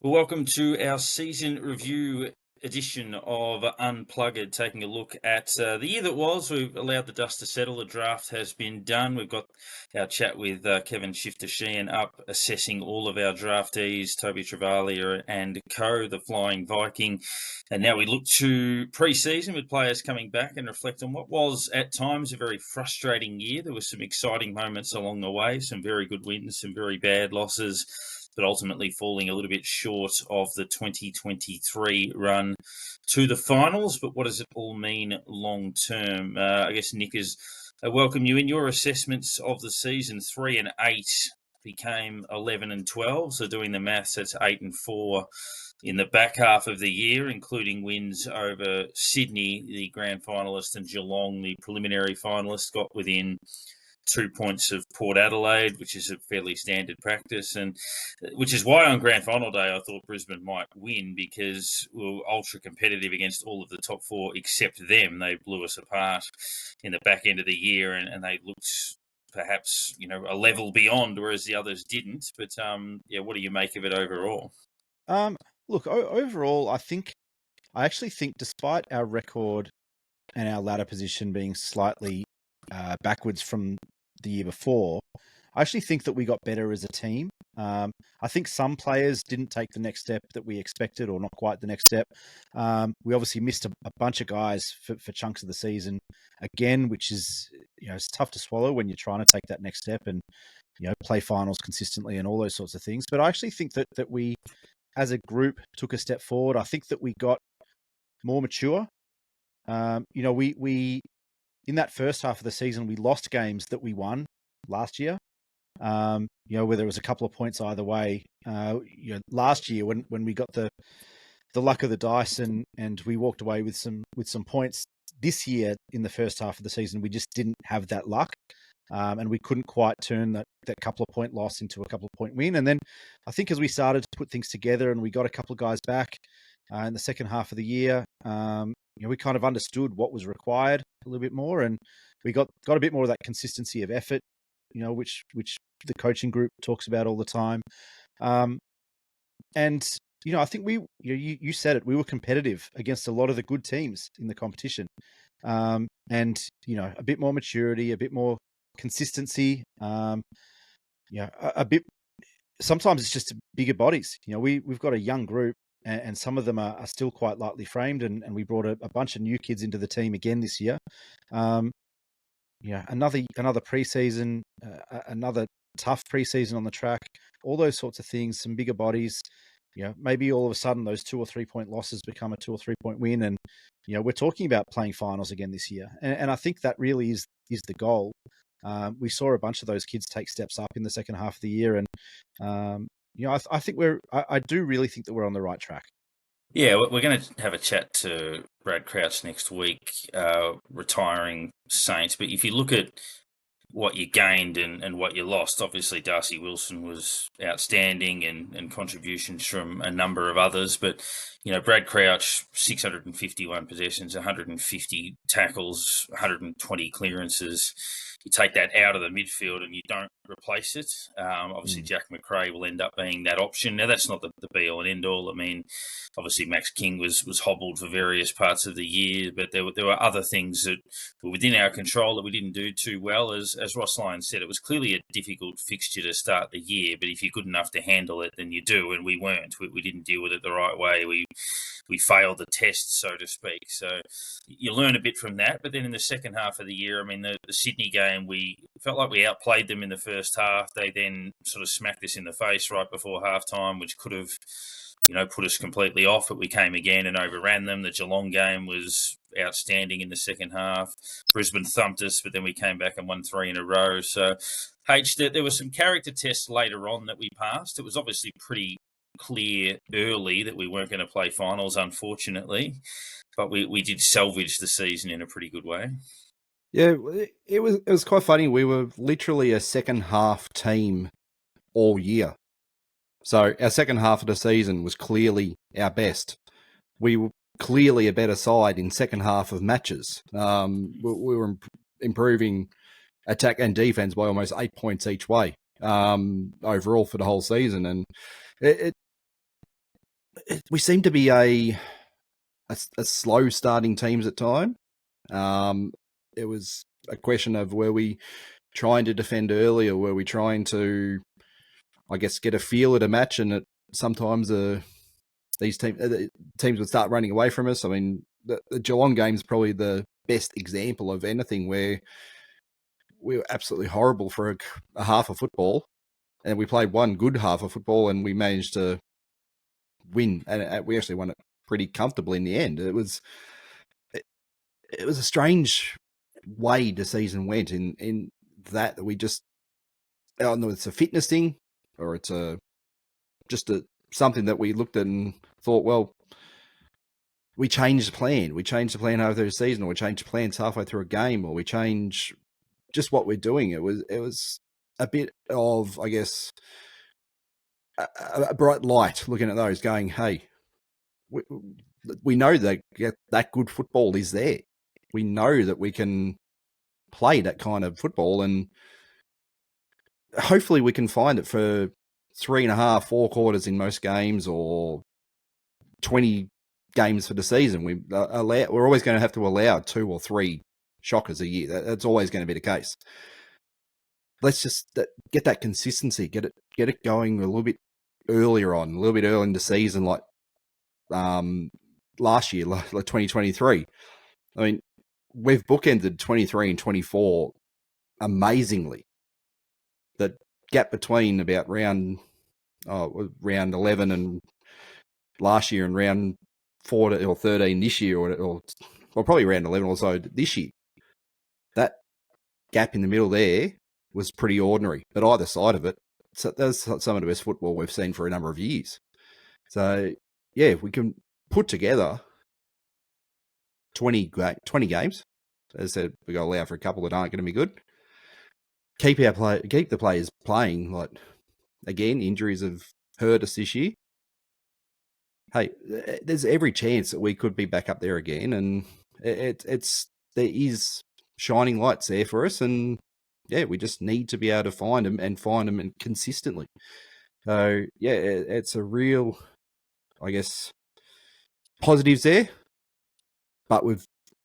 Well, welcome to our season review edition of Unpluggered, taking a look at the year that was. We've allowed the dust to settle. The draft has been done. We've got our chat with Kevin Shifter-Sheehan up, assessing all of our draftees, Toby Travalia and co, the Flying Viking. And now we look to pre-season with players coming back and reflect on what was at times a very frustrating year. There were some exciting moments along the way, some very good wins, some very bad losses, but ultimately falling a little bit short of the 2023 run to the finals. But what does it all mean long term? I guess, Nick, I welcome you in your assessments of the season. 3 and 8 became 11 and 12. So doing the maths, that's 8 and 4 in the back half of the year, including wins over Sydney, the grand finalist, and Geelong, the preliminary finalist. Got within 2 points of Port Adelaide, which is a fairly standard practice, and which is why on grand final day I thought Brisbane might win, because we were ultra competitive against all of the top four except them. They blew us apart in the back end of the year, and they looked perhaps a level beyond, whereas the others didn't. But what do you make of it overall? Look, overall, I actually think despite our record and our ladder position being slightly backwards from the year before, I actually think that we got better as a team. I think some players didn't take the next step that we expected, or not quite the next step. We obviously missed a bunch of guys for chunks of the season again, which is, it's tough to swallow when you're trying to take that next step and, play finals consistently and all those sorts of things. But I actually think that we, as a group, took a step forward. I think that we got more mature. We in that first half of the season, we lost games that we won last year. Where there was a couple of points either way. Last year when we got the luck of the dice and we walked away with some points. This year in the first half of the season, we just didn't have that luck. And we couldn't quite turn that couple of point loss into a couple of point win. And then I think as we started to put things together and we got a couple of guys back in the second half of the year, we kind of understood what was required a little bit more, and we got a bit more of that consistency of effort, which the coaching group talks about all the time. And I think you said it, we were competitive against a lot of the good teams in the competition, and a bit more maturity, a bit more consistency, a bit. Sometimes it's just bigger bodies. We've got a young group, and some of them are still quite lightly framed, and we brought a bunch of new kids into the team again this year. Another preseason, another tough preseason on the track, all those sorts of things, some bigger bodies. Maybe all of a sudden those 2 or 3 point losses become a 2 or 3 point win, and we're talking about playing finals again this year. And I think that really is the goal. We saw a bunch of those kids take steps up in the second half of the year, and I think I do really think that we're on the right track. Yeah, we're going to have a chat to Brad Crouch next week, retiring Saints. But if you look at what you gained and what you lost, obviously Darcy Wilson was outstanding, and contributions from a number of others. But, Brad Crouch, 651 possessions, 150 tackles, 120 clearances. You take that out of the midfield and you don't replace it. Obviously, Jack Macrae will end up being that option. Now, that's not the be-all and end-all. I mean, obviously, Max King was hobbled for various parts of the year, but there were other things that were within our control that we didn't do too well. As Ross Lyons said, it was clearly a difficult fixture to start the year, but if you're good enough to handle it, then you do, and we weren't. We didn't deal with it the right way. We failed the test, so to speak. So you learn a bit from that. But then in the second half of the year, I mean, the Sydney game, we felt like we outplayed them in the first half. They then sort of smacked us in the face right before halftime, which could have, put us completely off. But we came again and overran them. The Geelong game was outstanding in the second half. Brisbane thumped us, but then we came back and won 3 in a row. So, there were some character tests later on that we passed. It was obviously pretty clear early that we weren't going to play finals, unfortunately, but we did salvage the season in a pretty good way. Yeah, it was quite funny. We were literally a second half team all year. So our second half of the season was clearly our best. We were clearly a better side in second half of matches. We were improving attack and defense by almost 8 points each way overall for the whole season. And we seem to be a slow starting teams at time. It was a question of were we trying to defend early, or were we trying to, I guess, get a feel at a match, and sometimes these teams would start running away from us. I mean, the Geelong game is probably the best example of anything where we were absolutely horrible for a half of football, and we played one good half of football, and we managed to win, and we actually won it pretty comfortably in the end. It was a strange way the season went in that we just, I don't know, it's a fitness thing, or it's something that we looked at and thought, well, we changed the plan. We changed the plan over the season, or we changed plans halfway through a game, or we change just what we're doing. It was a bit of, I guess, a bright light looking at those, going, hey, we know that good football is there. We know that we can play that kind of football, and hopefully we can find it for 3.5, 4 quarters in most games, or 20 games for the season. We're always going to have to allow 2 or 3 shockers a year. That's always going to be the case. Let's just get that consistency, get it going a little bit earlier on, a little bit early in the season, like last year, like 2023. I mean, we've bookended 23 and 24 amazingly. The gap between about round 11 and last year and round 14 or 13 this year, or probably round 11 or so this year, that gap in the middle there was pretty ordinary. But either side of it, that's some of the best football we've seen for a number of years. So, yeah, if we can put together 20 games, as I said, we've got to allow for a couple that aren't going to be good. Keep the players playing. Like, again, injuries have hurt us this year. Hey, there's every chance that we could be back up there again, and there is shining lights there for us, and yeah, we just need to be able to find them consistently. So yeah, it's a real, I guess, positives there, but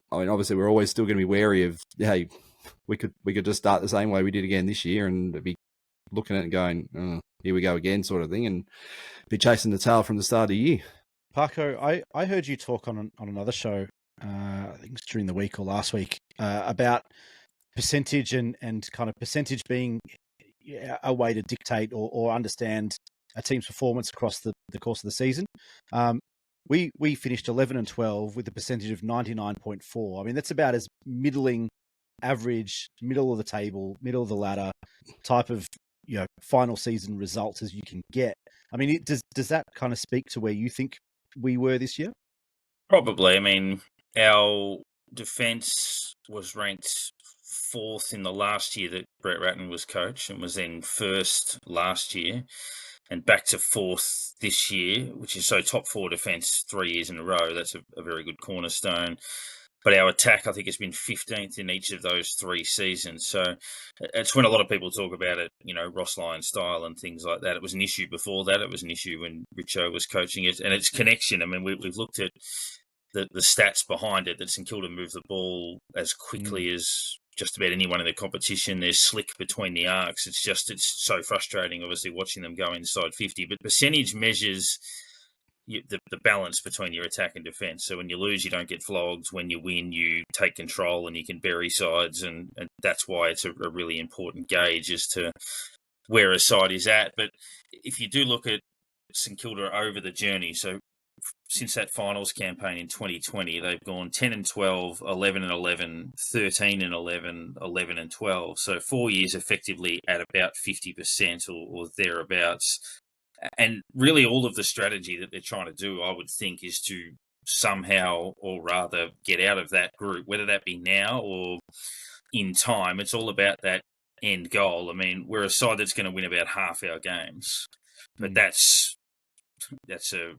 obviously we're always still going to be wary of, hey, we could just start the same way we did again this year and be looking at it and going, oh, here we go again, sort of thing, and be chasing the tail from the start of the year. Paco, I heard you talk on another show, I think it was during the week or last week, about percentage and kind of percentage being a way to dictate or understand a team's performance across the course of the season. We finished 11 and 12 with a percentage of 99.4. I mean, that's about as middling, average, middle of the table, middle of the ladder type of final season results as you can get. I mean, does that kind of speak to where you think we were this year? Probably. I mean, our defence was ranked 4th in the last year that Brett Ratten was coach, and was then 1st last year, and back to 4th this year, which is so top 4 defence 3 years in a row. That's a very good cornerstone. But our attack, I think, has been 15th in each of those 3 seasons. So it's when a lot of people talk about it, Ross Lyon style and things like that. It was an issue before that. It was an issue when Richo was coaching it. And its connection, I mean, we've looked at the stats behind it, that St Kilda moved the ball as quickly as just about anyone in the competition. They're slick between the arcs. It's so frustrating, obviously, watching them go inside 50. But percentage measures the balance between your attack and defence. So when you lose, you don't get flogged. When you win, you take control and you can bury sides. And that's why it's a really important gauge as to where a side is at. But if you do look at St Kilda over the journey, so since that finals campaign in 2020, they've gone 10 and 12, 11 and 11, 13 and 11, 11 and 12. So 4 years effectively at about 50% or thereabouts. And really all of the strategy that they're trying to do, I would think, is to somehow, or rather get out of that group, whether that be now or in time. It's all about that end goal. I mean, we're a side that's going to win about half our games, but that's a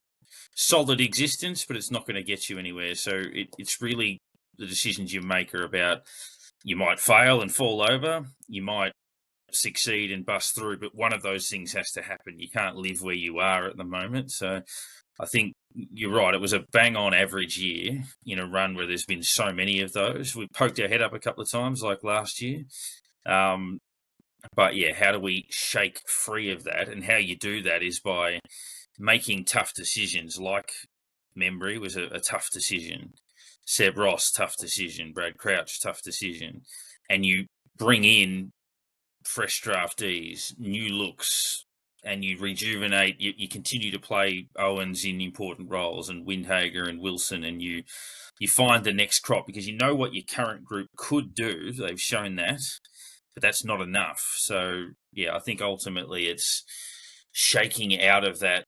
solid existence, but it's not going to get you anywhere. So it's really the decisions you make are about, you might fail and fall over, you might succeed and bust through, but one of those things has to happen. You can't live where you are at the moment. So I think you're right. It was a bang-on average year in a run where there's been so many of those. We poked our head up a couple of times like last year. But yeah, how do we shake free of that? And how you do that is by making tough decisions, like Membry was a tough decision. Seb Ross, tough decision. Brad Crouch, tough decision. And you bring in fresh draftees, new looks, and you rejuvenate. You continue to play Owens in important roles, and Windhager and Wilson, and you find the next crop because you know what your current group could do. They've shown that, but that's not enough. So yeah, I think ultimately it's shaking out of that,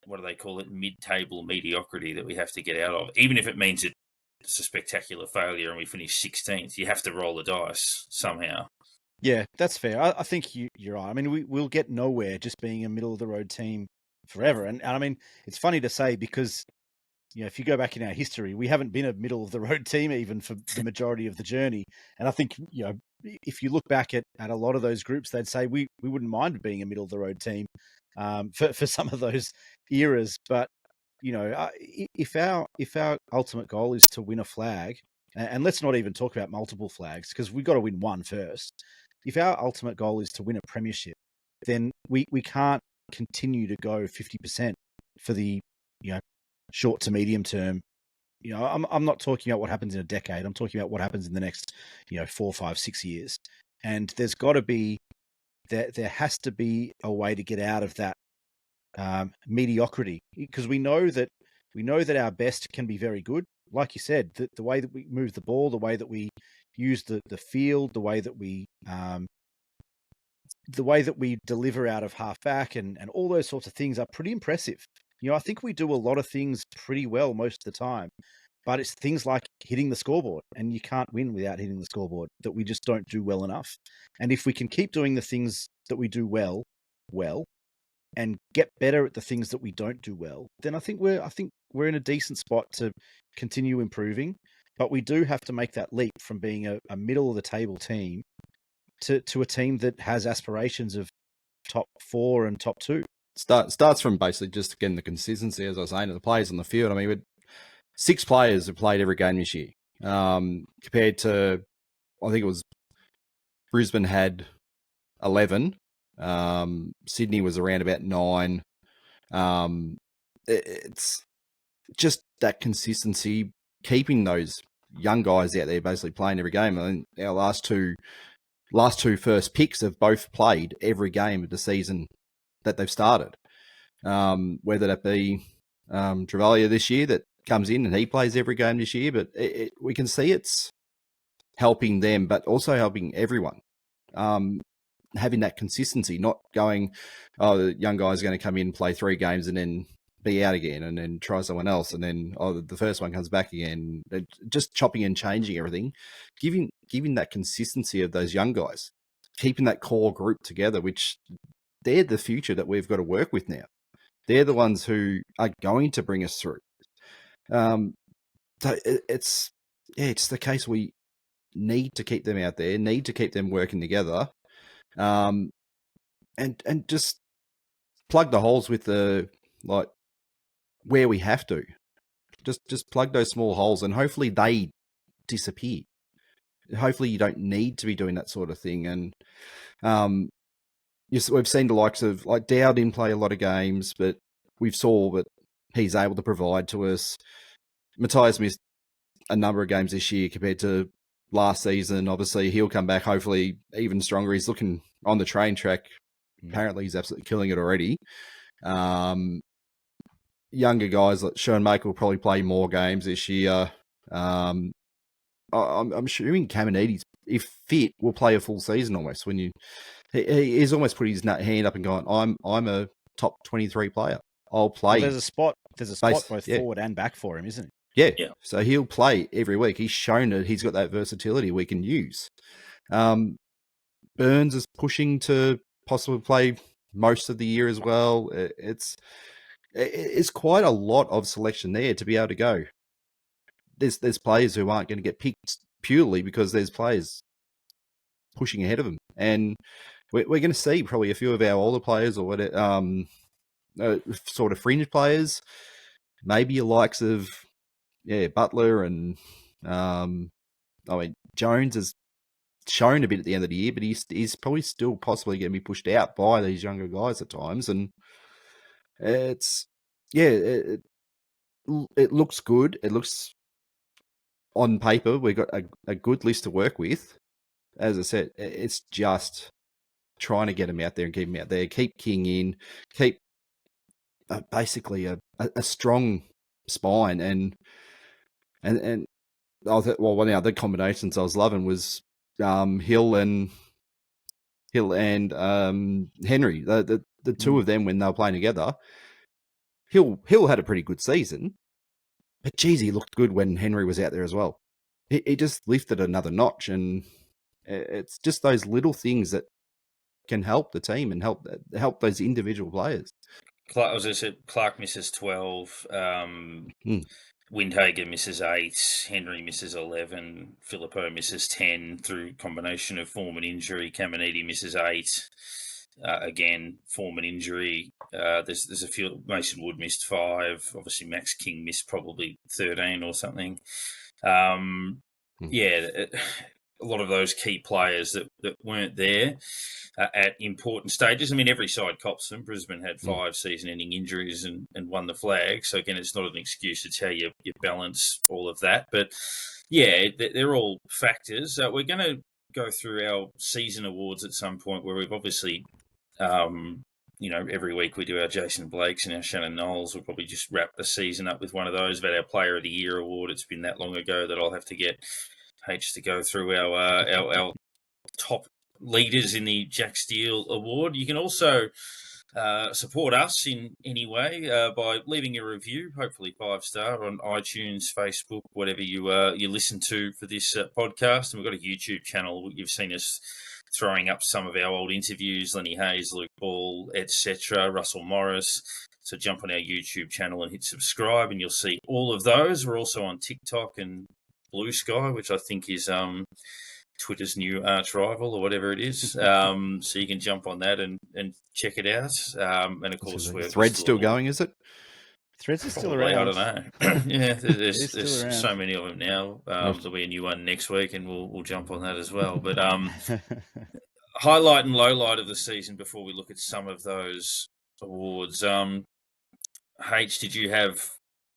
what do they call it, mid-table mediocrity that we have to get out of. Even if it means it's a spectacular failure and we finish 16th, you have to roll the dice somehow. Yeah, that's fair. I think you're right. I mean, we'll get nowhere just being a middle-of-the-road team forever. And I mean, it's funny to say because, if you go back in our history, we haven't been a middle-of-the-road team even for the majority of the journey. And I think, if you look back at a lot of those groups, they'd say we wouldn't mind being a middle-of-the-road team for some of those eras. But, if our ultimate goal is to win a flag, and let's not even talk about multiple flags because we've got to win one first. If our ultimate goal is to win a premiership, then we can't continue to go 50% for the short to medium term. I'm not talking about what happens in a decade. I'm talking about what happens in the next 4, 5, 6 years. And there's got to be there has to be a way to get out of that mediocrity, because we know that our best can be very good. Like you said, the way that we move the ball, the way that we use the field, the way that we deliver out of halfback and all those sorts of things are pretty impressive. I think we do a lot of things pretty well most of the time, but it's things like hitting the scoreboard, and you can't win without hitting the scoreboard, that we just don't do well enough. And if we can keep doing the things that we do well, and get better at the things that we don't do well, then I think we're in a decent spot to continue improving. But we do have to make that leap from being a middle of the table team to a team that has aspirations of top 4 and top 2. Starts from basically just getting the consistency, as I was saying, of the players on the field. I mean, with 6 players have played every game this year, compared to, I think it was Brisbane had 11. Sydney was around about 9. It's just that consistency, keeping those young guys out there basically playing every game. I mean, our last two first picks have both played every game of the season that they've started. Whether that be Travalia this year that comes in and he plays every game this year, but we can see it's helping them, but also helping everyone. Having that consistency, not going, the young guy's going to come in, play 3 games and then be out again and then try someone else. And then, the first one comes back again. Just chopping and changing everything, giving that consistency of those young guys, keeping that core group together, which they're the future that we've got to work with now. They're the ones who are going to bring us through. So it's the case we need to keep them out there, need to keep them working together. And just plug the holes with where we have to. Just plug those small holes, and hopefully they disappear. Hopefully you don't need to be doing that sort of thing. And we've seen the likes of, like, Dow didn't play a lot of games, but we've saw that he's able to provide to us. Matthias missed a number of games this year compared to last season. Obviously, he'll come back hopefully even stronger. He's looking on the train track. Apparently, he's absolutely killing it already. Younger guys like Sean Make will probably play more games this year. I'm assuming Caminiti's, if fit, will play a full season almost. He's almost put his hand up and gone, I'm a top 23 player. I'll play. Well, there's a spot both forward and back for him, isn't it? Yeah. So he'll play every week. He's shown that he's got that versatility we can use. Burns is pushing to possibly play most of the year as well. It's quite a lot of selection there to be able to go. There's players who aren't going to get picked purely because there's players pushing ahead of them. And we're going to see probably a few of our older players or what, sort of fringe players, maybe your likes of Butler and Jones has shown a bit at the end of the year, but he's probably still possibly going to be pushed out by these younger guys at times, and it's it looks good. It looks on paper we've got a good list to work with. As I said, it's just trying to get him out there and keep him out there, keep King in, keep basically a strong spine, and I thought, one of the combinations I was loving was Hill and Henry, the two of them when they were playing together. Hill had a pretty good season, but geez, he looked good when Henry was out there as well. He just lifted another notch, and it's just those little things that can help the team and help those individual players. As I said, Clark misses 12. Windhager misses 8. Henry misses 11. Filippo misses 10 through combination of form and injury. Caminiti misses 8. Again, form and injury. There's a few. Mason Wood missed 5. Obviously, Max King missed probably 13 or something. A lot of those key players that weren't there at important stages. I mean, every side cops them. Brisbane had 5 season-ending injuries and won the flag. So, again, it's not an excuse. It's how you balance all of that. But, they're all factors. We're going to go through our season awards at some point where we've obviously, every week we do our Jason Blakes and our Shannon Knolls. We'll probably just wrap the season up with one of those. But our Player of the Year award, it's been that long ago that I'll have to get H to go through our top leaders in the Jack Steele Award. You can also support us in any way by leaving a review, hopefully 5-star, on iTunes, Facebook, whatever you listen to for this podcast. And we've got a YouTube channel. You've seen us throwing up some of our old interviews, Lenny Hayes, Luke Ball, etc., Russell Morris. So jump on our YouTube channel and hit subscribe, and you'll see all of those. We're also on TikTok and Blue Sky, which I think is Twitter's new arch rival or whatever it is. So you can jump on that and check it out. And of course, we're Thread's still going, is it? Threads is still around. I don't know. Yeah, there's around. So many of them now. There'll be a new one next week, and we'll jump on that as well. But highlight and low light of the season before we look at some of those awards. H, did you have,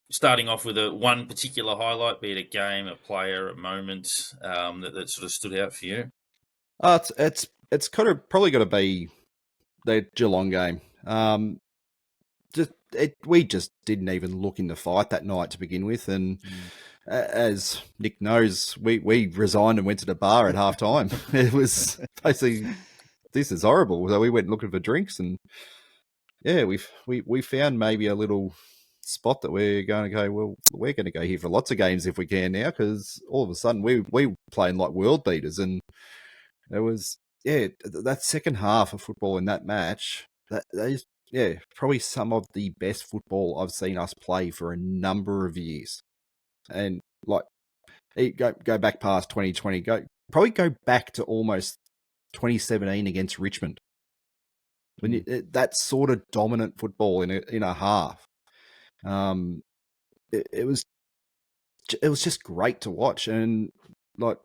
starting off with one particular highlight, be it a game, a player, a moment that sort of stood out for you? It's kind of probably got to be the Geelong game. We just didn't even look in the fight that night to begin with, and as Nick knows, we resigned and went to the bar at half time. It was basically, this is horrible. So we went looking for drinks, and we found maybe a little spot that we're going to go, well, we're going to go here for lots of games if we can now, because all of a sudden we were playing like world beaters, and there was that second half of football in that match, that is probably some of the best football I've seen us play for a number of years. And like go back past 2020, go back to almost 2017 against Richmond, when that sort of dominant football in a half. It was just great to watch, and we're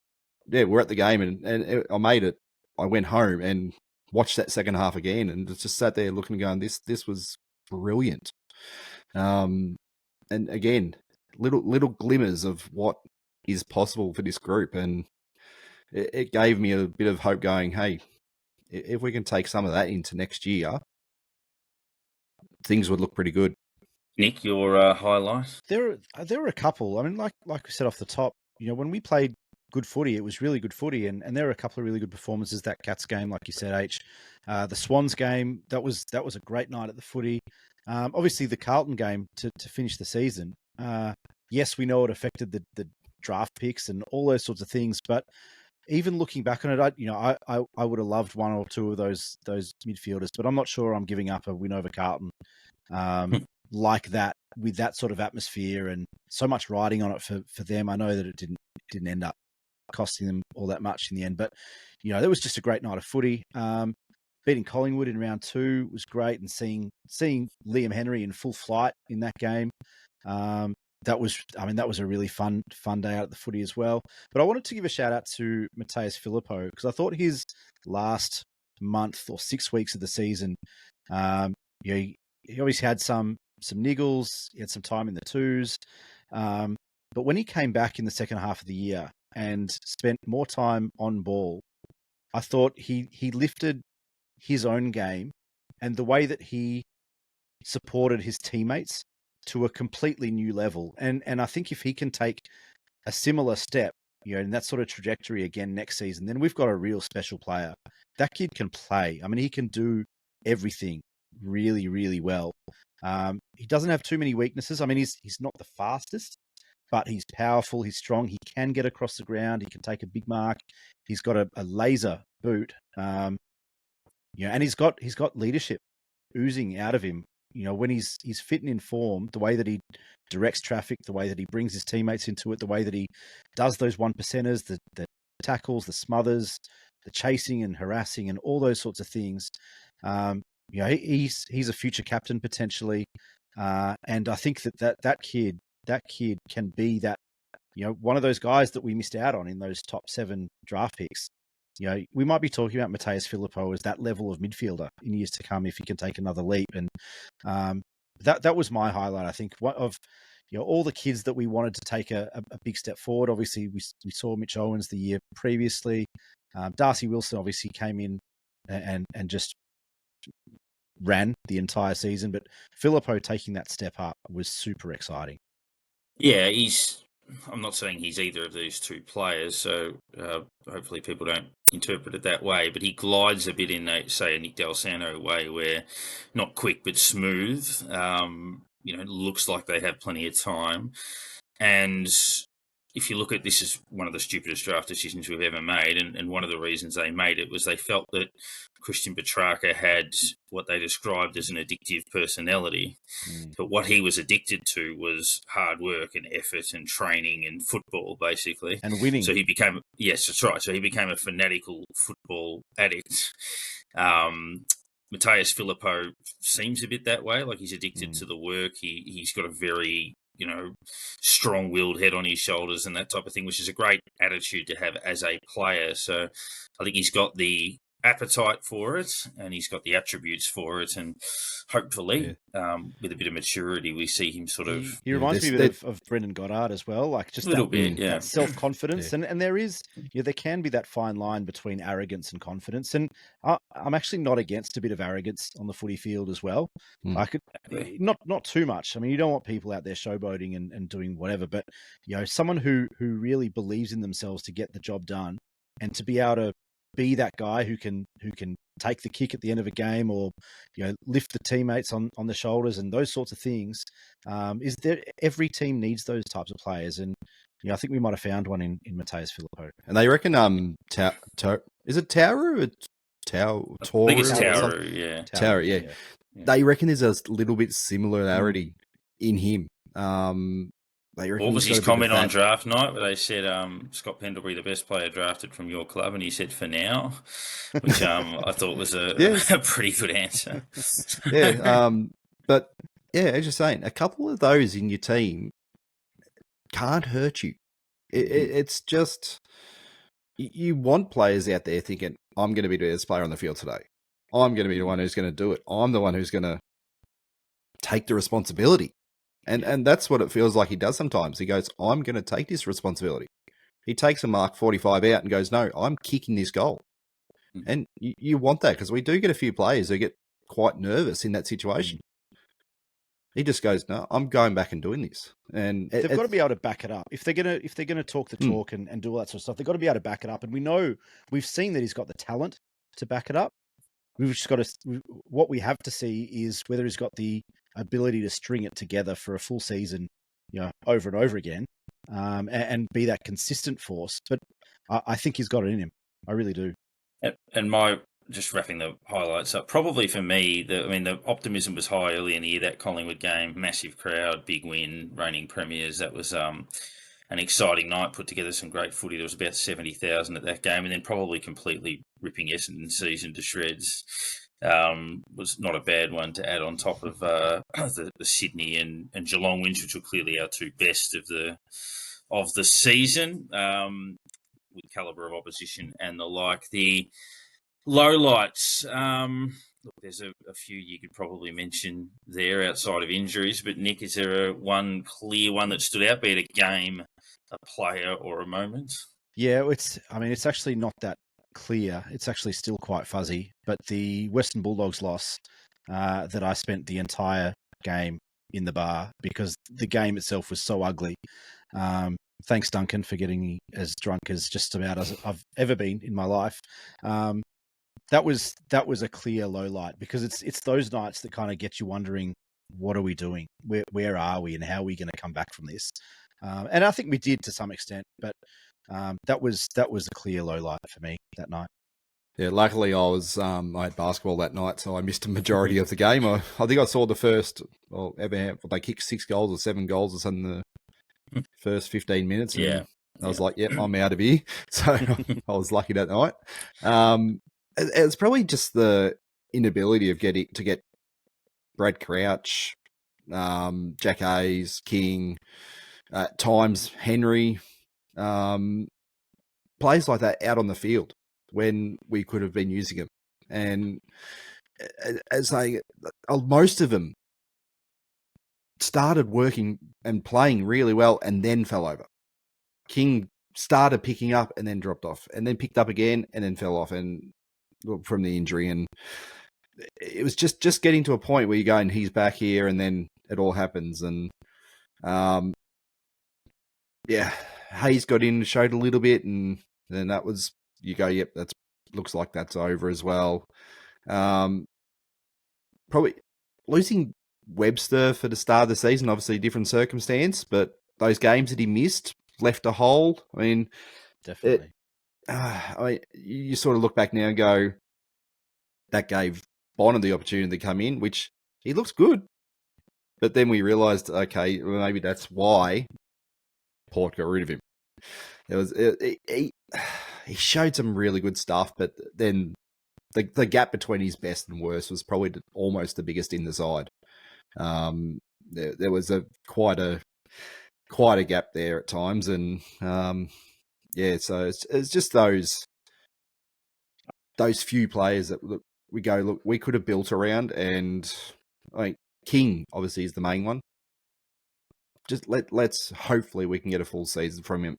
at the game, and I made it. I went home and watched that second half again, and just sat there looking and going, this was brilliant. And again, little glimmers of what is possible for this group, and it gave me a bit of hope going, hey, if we can take some of that into next year, things would look pretty good. Nick, your highlight? There were a couple. I mean, like we said off the top, when we played good footy, it was really good footy, and there were a couple of really good performances. That Cats game, like you said, H, the Swans game, that was a great night at the footy. Obviously, the Carlton game to finish the season. Yes, we know it affected the draft picks and all those sorts of things, but even looking back on it, I would have loved one or two of those midfielders, but I'm not sure I'm giving up a win over Carlton like that, with that sort of atmosphere and so much riding on it for them. I know that it didn't end up costing them all that much in the end, but it was just a great night of footy. beating Collingwood in round 2 was great, and seeing Liam Henry in full flight in that game. That was a really fun day out at the footy as well. But I wanted to give a shout out to Mateus Filippo, because I thought his last month or 6 weeks of the season, he obviously had some niggles, he had some time in the twos, but when he came back in the second half of the year and spent more time on ball, I thought he lifted his own game and the way that he supported his teammates to a completely new level. And I think if he can take a similar step, in that sort of trajectory again next season, then we've got a real special player. That kid can play. I mean, he can do everything really, really well. He doesn't have too many weaknesses. I mean, he's not the fastest, but he's powerful. He's strong. He can get across the ground. He can take a big mark. He's got a laser boot. And he's got leadership oozing out of him. When he's fit and in form, the way that he directs traffic, the way that he brings his teammates into it, the way that he does those 1%ers, the tackles, the smothers, the chasing and harassing and all those sorts of things. He's a future captain potentially. And I think that kid can be that, one of those guys that we missed out on in those top 7 draft picks. We might be talking about Mateus Filippo as that level of midfielder in years to come if he can take another leap. And that was my highlight. I think all the kids that we wanted to take a big step forward. Obviously, we saw Mitch Owens the year previously. Darcy Wilson obviously came in and just ran the entire season, but Filippo taking that step up was super exciting. Yeah, I'm not saying he's either of these two players, so hopefully people don't interpret it that way, but he glides a bit in, say, a Nick Del Santo way, where not quick but smooth. Looks like they have plenty of time. And if you look at this, is one of the stupidest draft decisions we've ever made, and one of the reasons they made it was they felt that Christian Petrarca had what they described as an addictive personality. But what he was addicted to was hard work and effort and training and football, basically. And winning. So he became, yes, that's right. So he became a fanatical football addict. Mateus Filippo seems a bit that way, like he's addicted to the work. He's got a very, strong-willed head on his shoulders and that type of thing, which is a great attitude to have as a player. So I think he's got the appetite for it and he's got the attributes for it, and hopefully with a bit of maturity we see him sort of... He reminds me a bit of Brendan Goddard as well, like just a little bit, that self-confidence. And there is, there can be that fine line between arrogance and confidence, and I'm actually not against a bit of arrogance on the footy field as well. Like, not too much. I mean, you don't want people out there showboating and doing whatever, but someone who really believes in themselves to get the job done and to be able to be that guy who can take the kick at the end of a game, or lift the teammates on the shoulders and those sorts of things. Every team needs those types of players, and I think we might have found one in Mateus Filippo. And they reckon is it Tauru or Tauru? I think it's Tauru, yeah. Tauru, yeah. They reckon there's a little bit similarity in him. What was his comment on draft night where they said Scott Pendlebury, the best player drafted from your club, and he said for now, which I thought was a pretty good answer. But as you're saying, a couple of those in your team can't hurt you. It's just, you want players out there thinking, I'm going to be the best player on the field today. I'm going to be the one who's going to do it. I'm the one who's going to take the responsibility. And that's what it feels like he does sometimes. He goes, I'm going to take this responsibility. He takes a mark 45 out and goes, no, I'm kicking this goal. And you want that, because we do get a few players who get quite nervous in that situation. He just goes, no, I'm going back and doing this. And they've got to be able to back it up. If they're gonna talk the talk and do all that sort of stuff, they've got to be able to back it up. And we've seen that he's got the talent to back it up. We've just got to, what we have to see is whether he's got the ability to string it together for a full season, over and over again, and be that consistent force. But I think he's got it in him. I really do. And just wrapping the highlights up, probably for me, the optimism was high early in the year, that Collingwood game, massive crowd, big win, reigning premiers. That was an exciting night, put together some great footy. There was about 70,000 at that game, and then probably completely ripping Essendon's season to shreds. Was not a bad one to add on top of the Sydney and Geelong wins, which were clearly our two best of the season, with calibre of opposition and the like. The lowlights. Look, there's a few you could probably mention there outside of injuries, but Nick, is there one clear one that stood out, be it a game, a player, or a moment? Yeah, it's actually not that clear. It's actually still quite fuzzy. But the Western Bulldogs loss, that I spent the entire game in the bar because the game itself was so ugly. Thanks, Duncan, for getting me as drunk as just about as I've ever been in my life. That was a clear low light because it's those nights that kind of get you wondering, what are we doing? Where are we, and how are we going to come back from this? And I think we did to some extent, but that was a clear low light for me that night. Yeah, luckily I had basketball that night, so I missed a majority of the game. I think I saw the first, they kicked 6 goals or 7 goals or something in the first 15 minutes. And I was like, yep, I'm out of here. So I was lucky that night. It's probably just the inability of to get Brad Crouch, Jack Hayes, King, at times Henry, players like that out on the field when we could have been using them. And most of them started working and playing really well and then fell over. King started picking up and then dropped off, and then picked up again and then fell off and from the injury. And it was just getting to a point where you go, and he's back here, and then it all happens. And Hayes got in, showed a little bit, and then that was, you go, yep, that's looks like that's over as well. Probably losing Webster for the start of the season, obviously a different circumstance, but those games that he missed left a hole. I mean, definitely. You sort of look back now and go, that gave Bonner the opportunity to come in, which he looks good. But then we realised, okay, well, maybe that's why Port got rid of him. He showed some really good stuff, but then the gap between his best and worst was probably almost the biggest in the side. There was quite a gap there at times, and so it's just those few players that we go, look, we could have built around, and I think King obviously is the main one. Just let's hopefully we can get a full season from him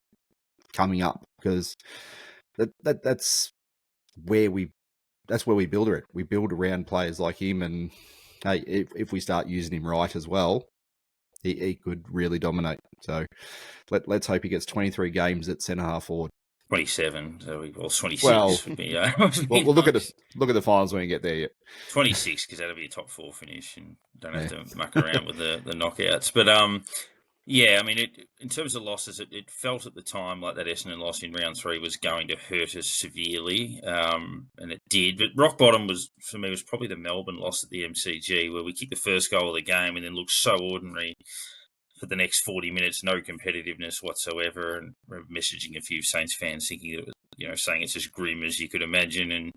coming up, because that's where we build it. We build around players like him, and hey, if we start using him right as well, he could really dominate. So let's hope he gets 23 games at centre half forward. 27, so 26 would be. We'll look at the finals when we get there. Yeah. 26, because that'll be a top 4 finish, and don't have to muck around with the knockouts. But yeah, I mean, in terms of losses, it felt at the time like that Essendon loss in round 3 was going to hurt us severely, and it did. But rock bottom for me was probably the Melbourne loss at the MCG, where we kicked the first goal of the game and then looked so ordinary for the next 40 minutes, no competitiveness whatsoever. And we're messaging a few Saints fans thinking that, saying it's as grim as you could imagine. And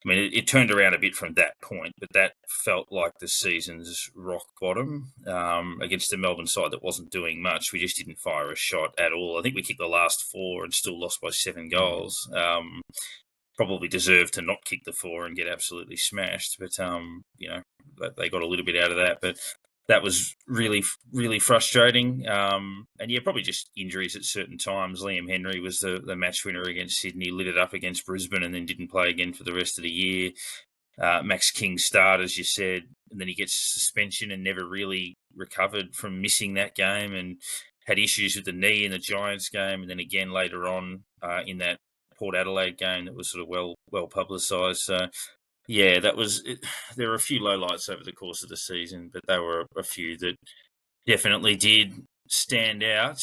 I mean, it turned around a bit from that point, but that felt like the season's rock bottom against the Melbourne side that wasn't doing much. We just didn't fire a shot at all. I think we kicked the last 4 and still lost by 7 goals. Probably deserved to not kick the 4 and get absolutely smashed, but they got a little bit out of that. But that was really, really frustrating. And probably just injuries at certain times. Liam Henry was the match winner against Sydney, lit it up against Brisbane, and then didn't play again for the rest of the year. Max King started, as you said, and then he gets suspension and never really recovered from missing that game, and had issues with the knee in the Giants game, and then again later on in that Port Adelaide game that was sort of well publicised. So yeah, that was it. There were a few lowlights over the course of the season, but there were a few that definitely did stand out.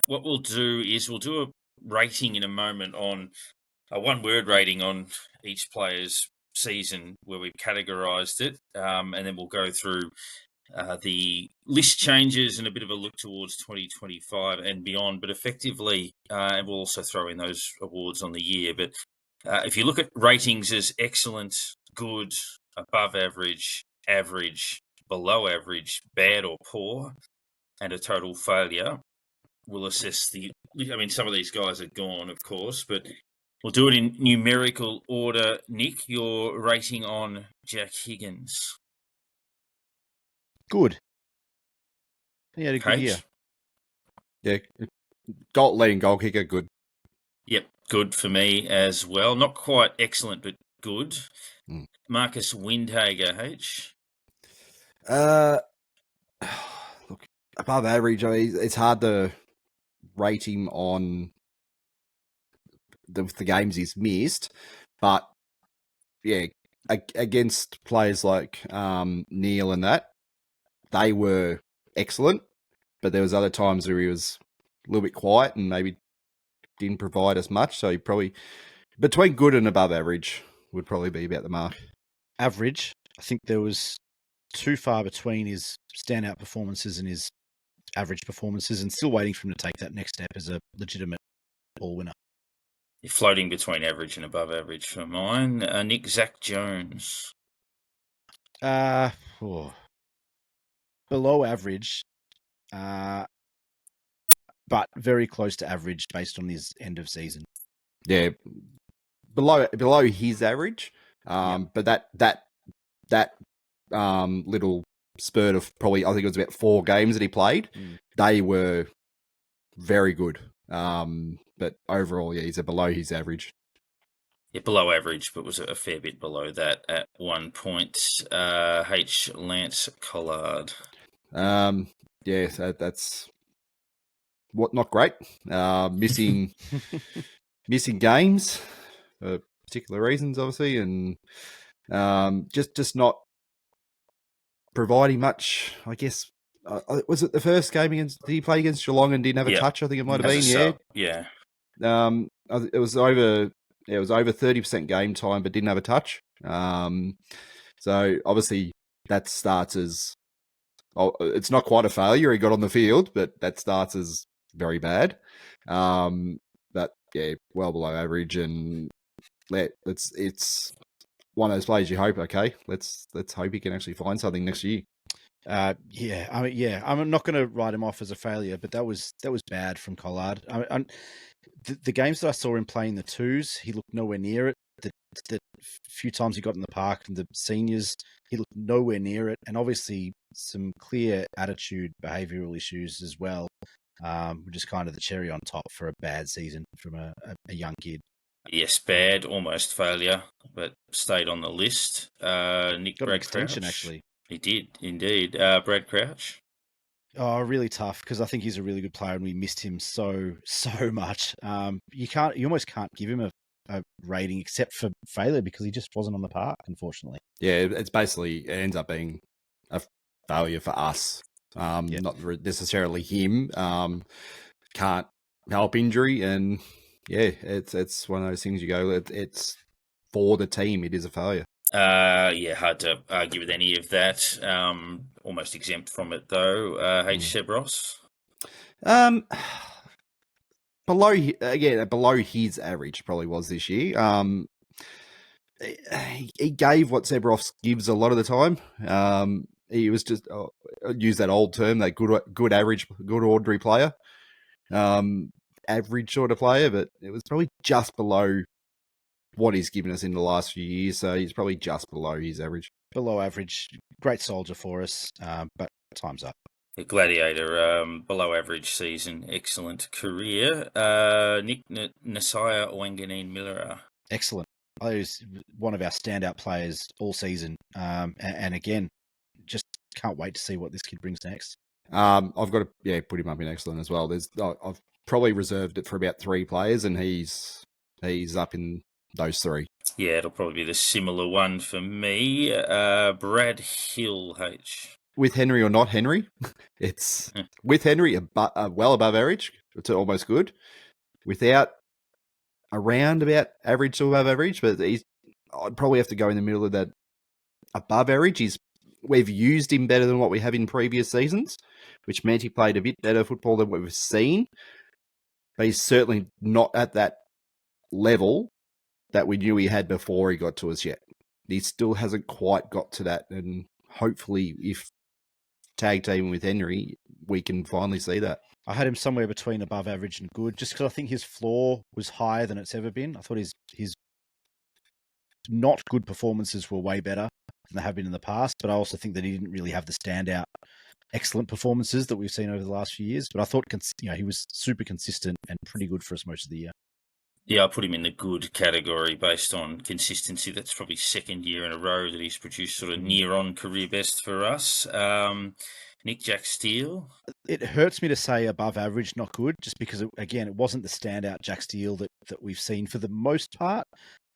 What we'll do is we'll do a rating in a moment on a one-word rating on each player's season where we've categorised it, and then we'll go through the list changes and a bit of a look towards 2025 and beyond, but effectively, and we'll also throw in those awards on the year. But if you look at ratings as excellent, good, above average, average, below average, bad or poor, and a total failure, we'll assess some of these guys are gone, of course, but we'll do it in numerical order. Nick, your rating on Jack Higgins. Good. He had a good year. Yeah, leading goal kicker, good. Yep, good for me as well. Not quite excellent, but good. Marcus Windhager, H. Look, above average. I mean, it's hard to rate him on the games he's missed, but yeah, against players like Neil and that, they were excellent. But there was other times where he was a little bit quiet and maybe didn't provide as much. So he probably between good and above average would probably be about the mark. Average. I think there was too far between his standout performances and his average performances, and still waiting for him to take that next step as a legitimate ball winner. You're floating between average and above average for mine. Nick, Zach Jones. Below average, but very close to average based on his end of season. Yeah, below his average. But that little spurt of probably, I think it was about 4 games that he played, they were very good. But overall, yeah, he's below his average. Yeah, below average, but was a fair bit below that at one point. H. Lance Collard. Yeah, that's not great. Missing games for particular reasons, obviously, and just not providing much. I guess was it the first game against? Did he play against Geelong and didn't have a touch? I think it might have been. Yeah. It was over. It was over 30% game time, but didn't have a touch. So obviously that starts as. Oh, it's not quite a failure. He got on the field, but that starts as very bad. But yeah, well below average, and it's one of those players you hope. Okay, let's hope he can actually find something next year. I'm not going to write him off as a failure, but that was bad from Collard. The games that I saw him playing the twos, he looked nowhere near it. The few times he got in the park and the seniors, he looked nowhere near it. And obviously some clear attitude, behavioural issues as well, which is kind of the cherry on top for a bad season from a young kid. Yes, bad, almost failure, but stayed on the list. Nick, got Brad an extension, Crouch. actually. He did, indeed. Brad Crouch. Oh, really tough, because I think he's a really good player and we missed him so much. You almost can't give him a rating except for failure because he just wasn't on the park, unfortunately. Yeah, it ends up being a failure for us, not necessarily him. Can't help injury, and yeah, it's one of those things you go, it's for the team, it is a failure. Hard to argue with any of that. Almost exempt from it though. H. Sebros. Below his average probably was this year. He gave what Sebros gives a lot of the time. He was just use that old term, that good average, good ordinary player, average sort of player, but it was probably just below what he's given us in the last few years. So he's probably just below his average. Below average, great soldier for us, but time's up. The Gladiator, below average season, excellent career. Nick Nasiah Wanganeen-Milera. Excellent. He was one of our standout players all season. And again, just can't wait to see what this kid brings next. I've got to put him up in excellent as well. I've probably reserved it for about 3 players, and he's up in those 3. Yeah, it'll probably be the similar one for me. Brad Hill, H. With Henry or not Henry, it's with Henry well above average to almost good. Without, around about average to above average, but I'd probably have to go in the middle of that above average. He's we've used him better than what we have in previous seasons, which meant he played a bit better football than we've seen. But he's certainly not at that level that we knew he had before he got to us yet. He still hasn't quite got to that, and hopefully if tag teaming with Henry, we can finally see that. I had him somewhere between above average and good, just because I think his floor was higher than it's ever been. I thought his not good performances were way better than they have been in the past, but I also think that he didn't really have the standout excellent performances that we've seen over the last few years. But I thought he was super consistent and pretty good for us most of the year. Yeah, I put him in the good category based on consistency. That's probably second year in a row that he's produced sort of near on career best for us. Nick Jack Steele. It hurts me to say above average, not good, just because, it wasn't the standout Jack Steele that we've seen for the most part,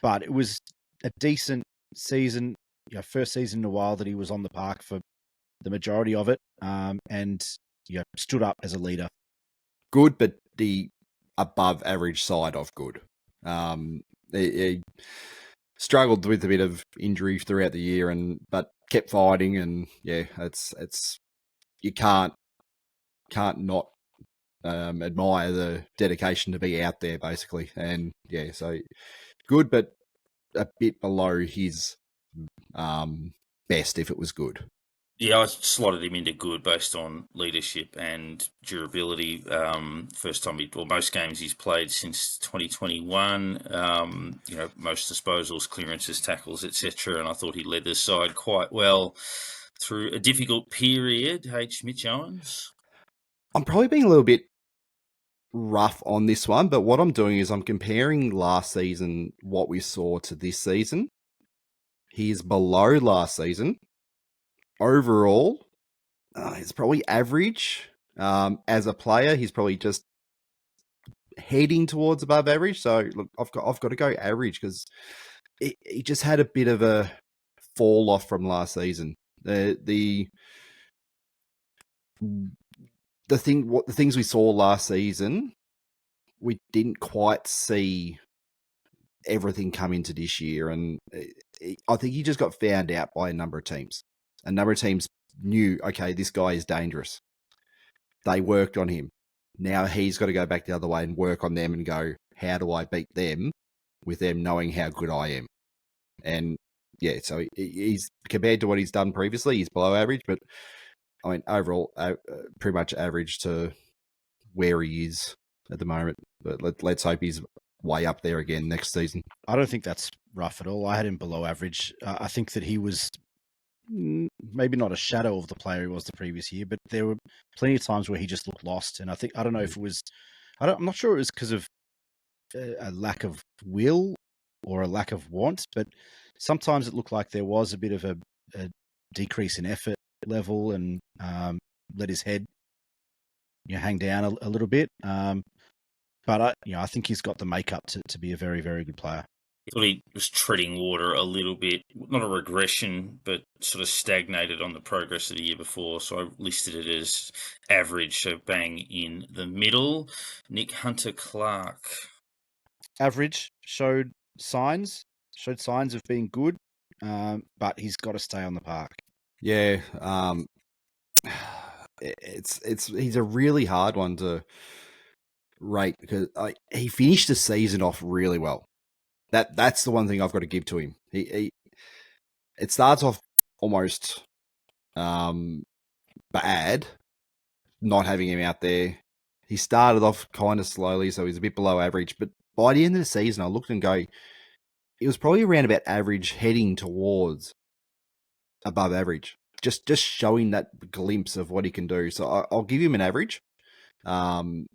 but it was a decent season, first season in a while that he was on the park for the majority of it, and stood up as a leader. Good, but the above average side of good. He struggled with a bit of injury throughout the year, but kept fighting, and it's you can't not admire the dedication to be out there, basically. And so good, but a bit below his best if it was good. Yeah, I slotted him into good based on leadership and durability. First time most games he's played since 2021. Most disposals, clearances, tackles, etc. And I thought he led the side quite well through a difficult period. Mitch Owens. I'm probably being a little bit rough on this one, but what I'm doing is I'm comparing last season, what we saw, to this season. He is below last season. Overall, he's probably average. As a player, he's probably just heading towards above average. So look, I've got to go average because he just had a bit of a fall off from last season. The things we saw last season, we didn't quite see everything come into this year, and I think he just got found out by a number of teams. A number of teams knew, okay, this guy is dangerous. They worked on him. Now he's got to go back the other way and work on them and go, how do I beat them with them knowing how good I am? And so he's, compared to what he's done previously, he's below average, but I mean, overall, pretty much average to where he is at the moment. But let's hope he's way up there again next season. I don't think that's rough at all. I had him below average. I think that he was maybe not a shadow of the player he was the previous year, but there were plenty of times where he just looked lost. And I don't know if it was, I'm not sure it was because of a lack of will or a lack of want, but sometimes it looked like there was a bit of a decrease in effort level and let his head hang down a little bit. But I think he's got the makeup to be a very, very good player. I thought he was treading water a little bit, not a regression, but sort of stagnated on the progress of the year before. So I listed it as average, so bang in the middle. Nick Hunter-Clark. Average, showed signs of being good, but he's got to stay on the park. Yeah, he's a really hard one to rate because he finished the season off really well. That's the one thing I've got to give to him. It starts off almost bad, not having him out there. He started off kind of slowly, so he's a bit below average. But by the end of the season, I looked and go, it was probably around about average, heading towards above average. Just showing that glimpse of what he can do. So I'll give him an average. And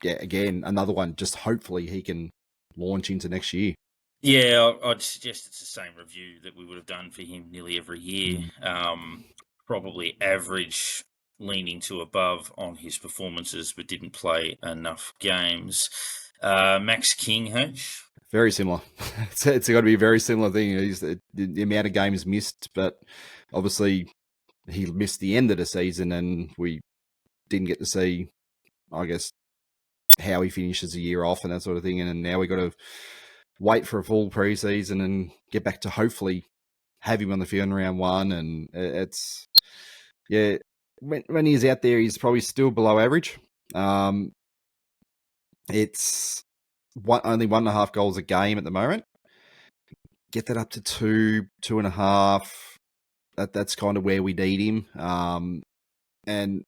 again, another one. Just hopefully he can launch into next year. Yeah, I'd suggest it's the same review that we would have done for him nearly every year. Probably average, leaning to above on his performances, but didn't play enough games. Max King, H? Very similar. It's got to be a very similar thing. The amount of games missed, but obviously he missed the end of the season and we didn't get to see, I guess, how he finishes the year off and that sort of thing. And now we got to wait for a full preseason and get back to hopefully have him on the field in round one, and it's when he's out there, he's probably still below average. It's only 1.5 goals a game at the moment. Get that up to 2.5. That's kind of where we need him. And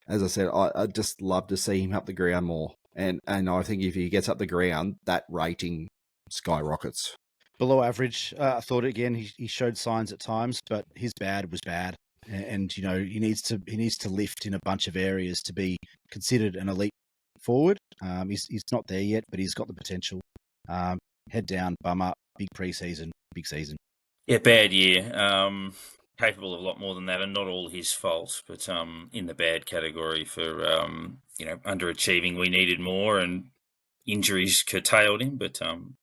as I said, I'd just love to see him up the ground more. And I think if he gets up the ground, that rating skyrockets. Below average. I thought again he showed signs at times, but his bad was bad. And you know he needs to lift in a bunch of areas to be considered an elite forward. He's not there yet, but he's got the potential. Head down, bum up, big preseason, big season. Yeah, bad year. Capable of a lot more than that, and not all his fault, but in the bad category for underachieving. We needed more, and injuries curtailed him, but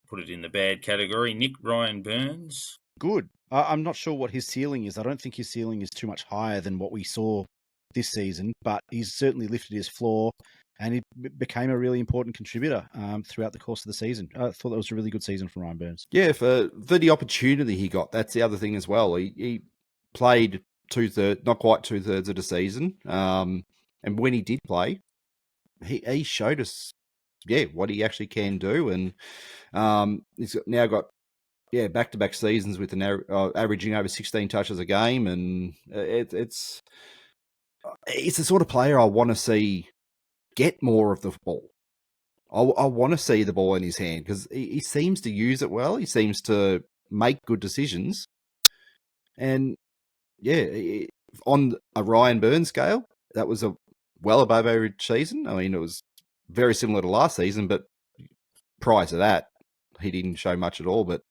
put it in the bad category. Nick Ryan Burns. Good. I'm not sure what his ceiling is. I don't think his ceiling is too much higher than what we saw this season, but he's certainly lifted his floor, and he became a really important contributor throughout the course of the season. I thought that was a really good season for Ryan Burns. Yeah, for the opportunity he got, that's the other thing as well. He played not quite 2/3 of the season, and when he did play, he showed us, what he actually can do, and he's now got back-to-back seasons with averaging over 16 touches a game, and it's the sort of player I want to see get more of the ball. I want to see the ball in his hand because he seems to use it well. He seems to make good decisions. And on a Ryan Burns scale, that was a well above average season. I mean, it was very similar to last season, but prior to that, he didn't show much at all. But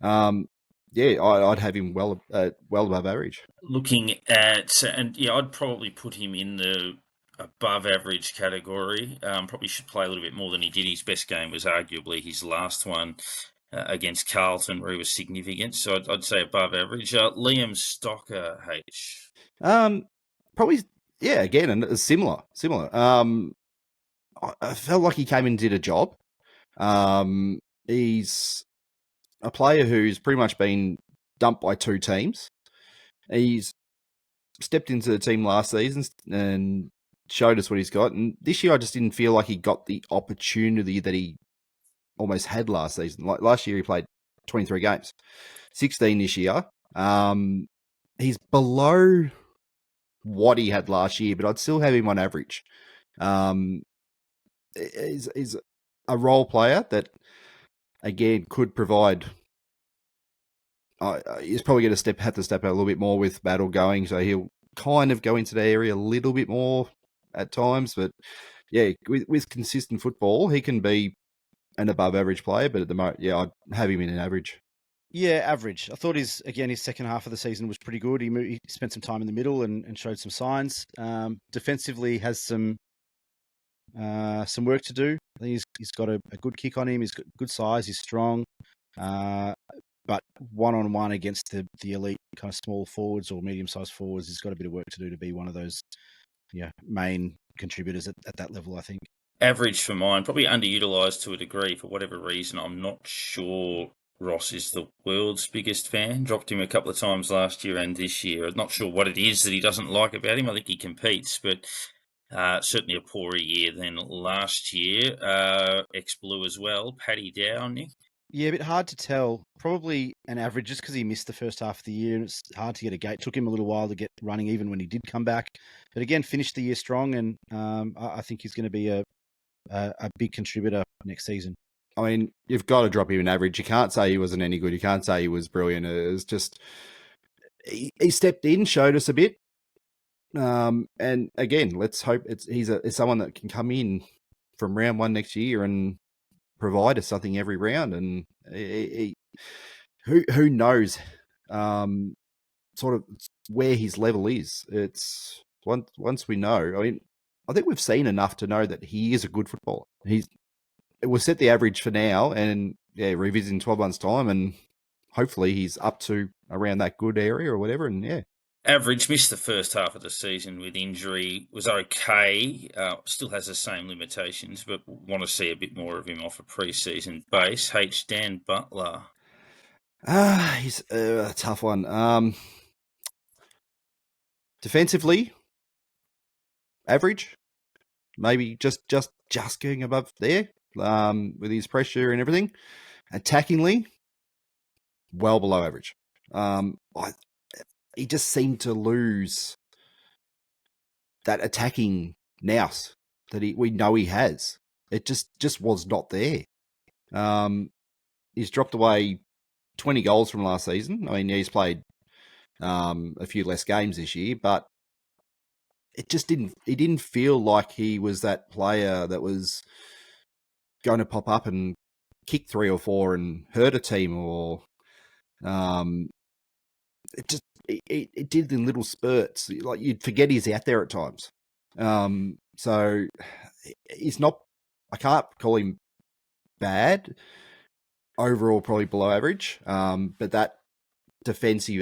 I'd have him well above average. Looking at, I'd probably put him in the above average category. Probably should play a little bit more than he did. His best game was arguably his last one against Carlton, where he was significant. So I'd say above average. Liam Stocker, H. Probably, again, similar. I felt like he came and did a job. He's a player who's pretty much been dumped by two teams. He's stepped into the team last season and showed us what he's got. And this year, I just didn't feel like he got the opportunity that he almost had last season. Like last year, he played 23 games, 16 this year. He's below what he had last year, but I'd still have him on average. He's a role player that, again, could provide. He's probably going to have to step out a little bit more with Battle going, so he'll kind of go into the area a little bit more at times. But with consistent football, he can be an above average player. But at the moment, I'd have him in an average. Yeah, average. I thought his second half of the season was pretty good. He spent some time in the middle and showed some signs. Defensively, has some work to do. I think he's got a good kick on him. He's got good size. He's strong. But one-on-one against the elite kind of small forwards or medium-sized forwards, he's got a bit of work to do to be one of those main contributors at that level, I think. Average for mine, probably underutilised to a degree for whatever reason. I'm not sure Ross is the world's biggest fan. Dropped him a couple of times last year and this year. I'm not sure what it is that he doesn't like about him. I think he competes, but certainly a poorer year than last year. Ex-Blue as well. Paddy Dow, Nick? Yeah, a bit hard to tell. Probably an average just because he missed the first half of the year and it's hard to get a gate. Took him a little while to get running even when he did come back. But again, finished the year strong and I think he's going to be a big contributor next season. I mean, you've got to drop him an average. You can't say he wasn't any good. You can't say he was brilliant. It was just he stepped in, showed us a bit. And again, let's hope he's someone that can come in from round one next year and provide us something every round. And who knows, sort of where his level is. It's once we know. I mean, I think we've seen enough to know that he is a good footballer. We'll set the average for now, and revisit in 12 months' time, and hopefully he's up to around that good area or whatever. And average, missed the first half of the season with injury, was okay, still has the same limitations, but want to see a bit more of him off a pre-season base. Dan Butler. He's a tough one. Defensively, average. Maybe just going above there. With his pressure and everything. Attackingly, well below average. He just seemed to lose that attacking nous that we know he has. It just was not there. He's dropped away 20 goals from last season. I mean, he's played a few less games this year, but it just didn't feel like he was that player that was going to pop up and kick 3 or 4 and hurt a team, or it did in little spurts. Like, you'd forget he's out there at times. So he's not, I can't call him bad. Overall, probably below average. But that defensive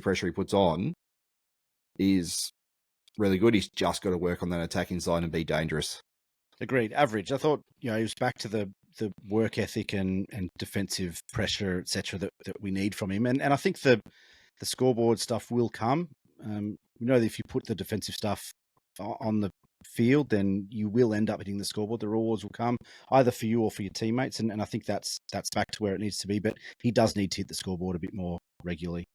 pressure he puts on is really good. He's just got to work on that attacking side and be dangerous. Agreed. Average. I thought, he was back to the work ethic and defensive pressure, etc., that we need from him. And I think the scoreboard stuff will come. We know that if you put the defensive stuff on the field, then you will end up hitting the scoreboard. The rewards will come either for you or for your teammates. And I think that's back to where it needs to be. But he does need to hit the scoreboard a bit more regularly.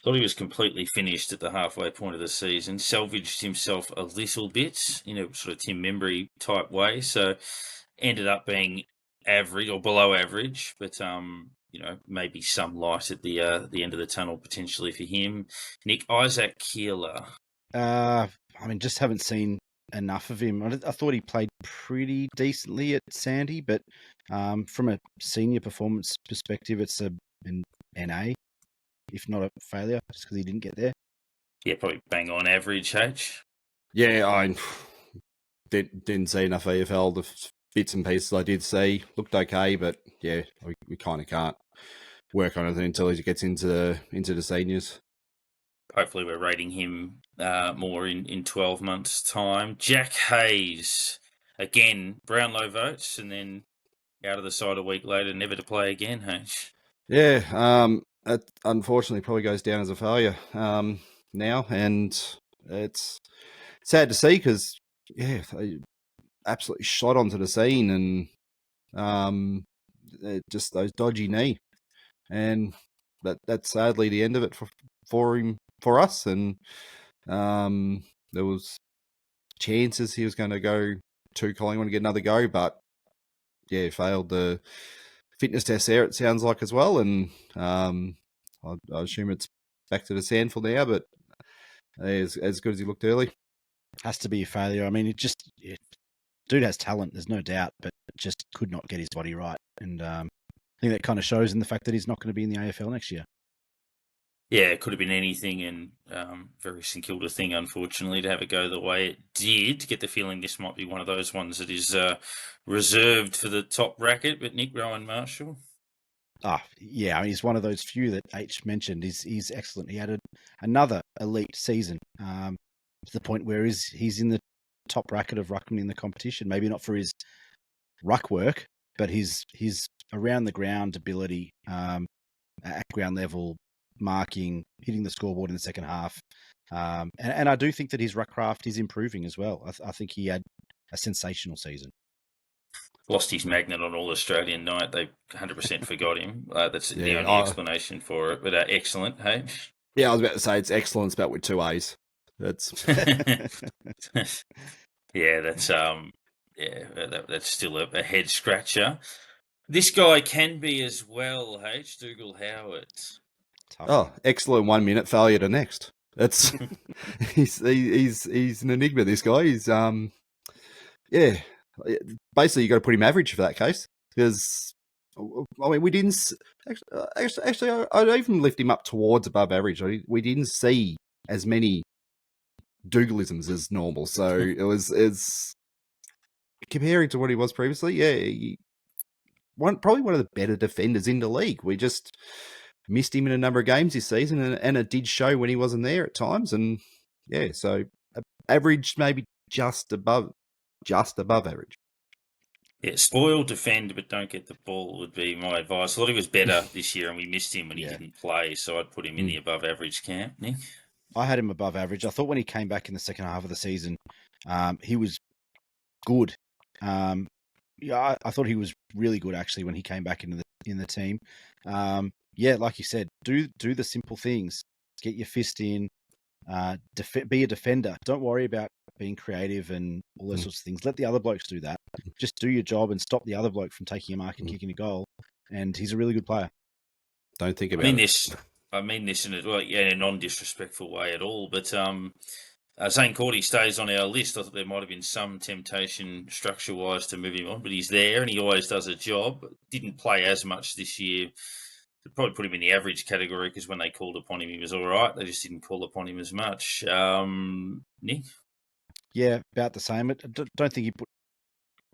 Thought he was completely finished at the halfway point of the season. Salvaged himself a little bit in a sort of Tim Membry type way. So ended up being average or below average, but maybe some light at the end of the tunnel potentially for him. Nick, Isaac Keeler. Just haven't seen enough of him. I thought he played pretty decently at Sandy, but from a senior performance perspective, it's an NA, if not a failure, just because he didn't get there. Yeah, probably bang on average, H. Yeah, I didn't see enough AFL. The bits and pieces I did see looked okay, but yeah, we kind of can't work on it until he gets into the seniors. Hopefully we're rating him more in 12 months' time. Jack Hayes, again, Brownlow votes, and then out of the side a week later, never to play again, H. Yeah, that unfortunately probably goes down as a failure now, and it's sad to see because, yeah, they absolutely shot onto the scene, and just those dodgy knee, and that's sadly the end of it for us. And there was chances he was going to go to Collingwood and get another go, but yeah, failed the fitness test there, it sounds like, as well. And I assume it's back to the sandful now, but as good as he looked early. Has to be a failure. I mean, dude has talent, there's no doubt, but just could not get his body right. And I think that kind of shows in the fact that he's not going to be in the AFL next year. Yeah, it could have been anything, and very St Kilda thing, unfortunately, to have it go the way it did. Get the feeling this might be one of those ones that is reserved for the top bracket. But Nick, Rowan Marshall? Yeah, I mean, he's one of those few that H mentioned. He's excellent. He had another elite season to the point where he's in the top bracket of ruckman in the competition. Maybe not for his ruck work, but his around the ground ability, at ground level, marking, hitting the scoreboard in the second half. And I do think that his ruck craft is improving as well. I think he had a sensational season. Lost his magnet on All Australian night. They 100% forgot him. That's the only explanation for it. But excellent, hey? Yeah, I was about to say it's excellent, spelled with 2 A's. That's yeah, that's that's still a head scratcher. This guy can be as well, H. Dougal Howard. Excellent 1 minute, failure to next. That's he's an enigma. This guy. He's basically you got to put him average for that case, because I mean we didn't actually I'd even lift him up towards above average. We didn't see as many Dougalisms as normal, so it was comparing to what he was previously. Yeah, probably one of the better defenders in the league. We just missed him in a number of games this season, and it did show when he wasn't there at times. And yeah, so average maybe just above average. Yeah, spoil, defend, but don't get the ball would be my advice. I thought he was better this year, and we missed him when he didn't play, so I'd put him in the above average camp, Nick. I had him above average. I thought when he came back in the second half of the season, he was good. I thought he was really good actually when he came back in the team. Like you said, do the simple things. Get your fist in. Be a defender. Don't worry about being creative and all those sorts of things. Let the other blokes do that. Just do your job and stop the other bloke from taking a mark and kicking a goal. And he's a really good player. Don't think about it. I mean this in a non-disrespectful way at all, but Zane Cordy stays on our list. I thought there might have been some temptation structure-wise to move him on, but he's there and he always does a job. Didn't play as much this year. They'd probably put him in the average category because when they called upon him, he was all right. They just didn't call upon him as much. Nick? Yeah, about the same. I don't think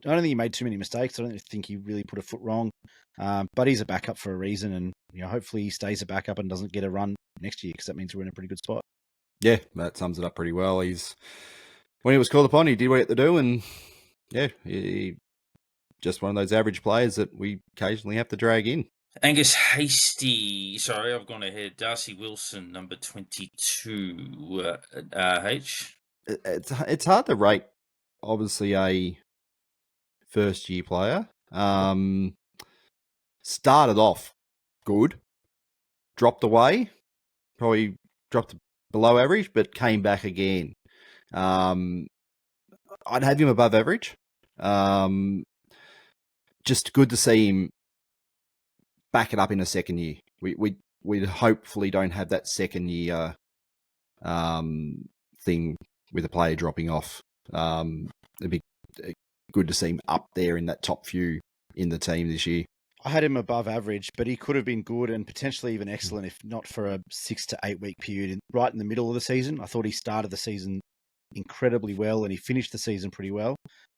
he made too many mistakes. I don't think he really put a foot wrong. But he's a backup for a reason, and hopefully he stays a backup and doesn't get a run next year because that means we're in a pretty good spot. Yeah, that sums it up pretty well. When he was called upon, he did what he had to do, and he just one of those average players that we occasionally have to drag in. Angus Hasty, sorry, I've gone ahead. Darcy Wilson, number 22, H. It's hard to rate, obviously, a first-year player. Started off good, dropped away, probably dropped below average, but came back again. I'd have him above average. Just good to see him back it up in a second year. We hopefully don't have that second year thing with a player dropping off. It'd be good to see him up there in that top few in the team this year. I had him above average, but he could have been good and potentially even excellent if not for a 6 to 8 week period right in the middle of the season. I thought he started the season incredibly well and he finished the season pretty well.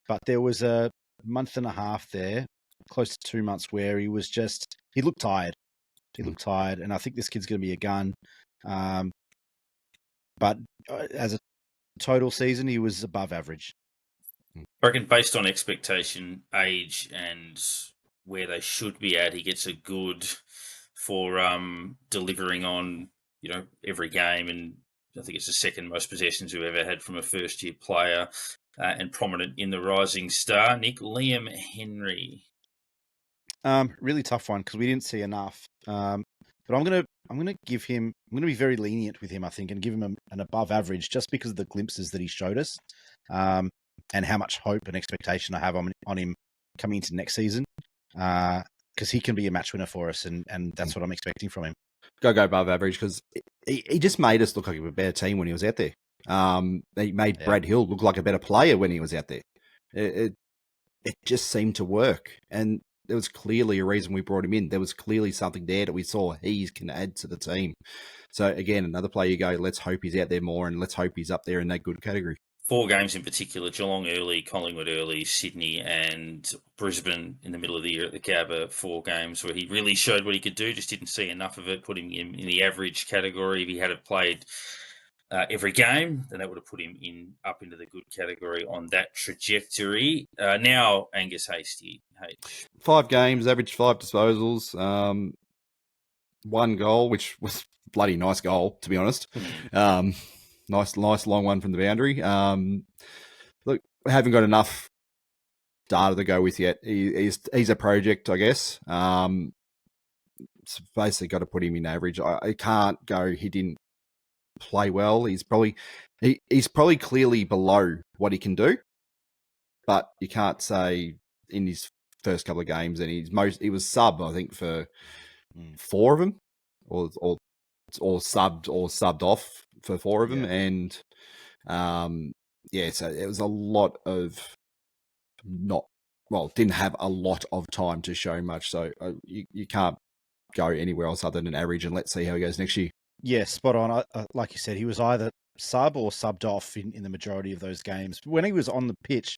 But there was a month and a half there, close to 2 months, where he looked tired. He looked tired, and I think this kid's going to be a gun. But as a total season, he was above average. I reckon based on expectation, age, and where they should be at, he gets a good for delivering on every game, and I think it's the second most possessions we've ever had from a first year player, and prominent in the rising star. Nick, Liam Henry. Really tough one because we didn't see enough. But I'm gonna give him. I'm gonna be very lenient with him, I think, and give him an above average just because of the glimpses that he showed us, and how much hope and expectation I have on him coming into next season. Because he can be a match winner for us, and that's what I'm expecting from him. Go above average because he just made us look like a better team when he was out there. He made Brad Hill look like a better player when he was out there. It just seemed to work, and there was clearly a reason we brought him in. There was clearly something there that we saw he can add to the team. So again, another player you go, let's hope he's out there more, and let's hope he's up there in that good category. 4 games in particular: Geelong early, Collingwood early, Sydney, and Brisbane in the middle of the year at the Gabba. 4 games where he really showed what he could do. Just didn't see enough of it. Put him in the average category. If he had played every game, then that would have put him up into the good category on that trajectory. Now, Angus Hasty. 5 games, averaged 5 disposals, 1 goal, which was a bloody nice goal, to be honest. Nice long one from the boundary. Look, we haven't got enough data to go with yet. He's a project, I guess. So basically got to put him in average. I can't go, he didn't play well. He's probably clearly below what he can do, but you can't say in his first couple of games, and he was sub, I think, for 4 of them, or subbed off for 4 of them, and so it was a lot of didn't have a lot of time to show much, so you can't go anywhere else other than average, and let's see how he goes next year. Yeah, spot on. Like you said, he was either sub or subbed off in the majority of those games. When he was on the pitch,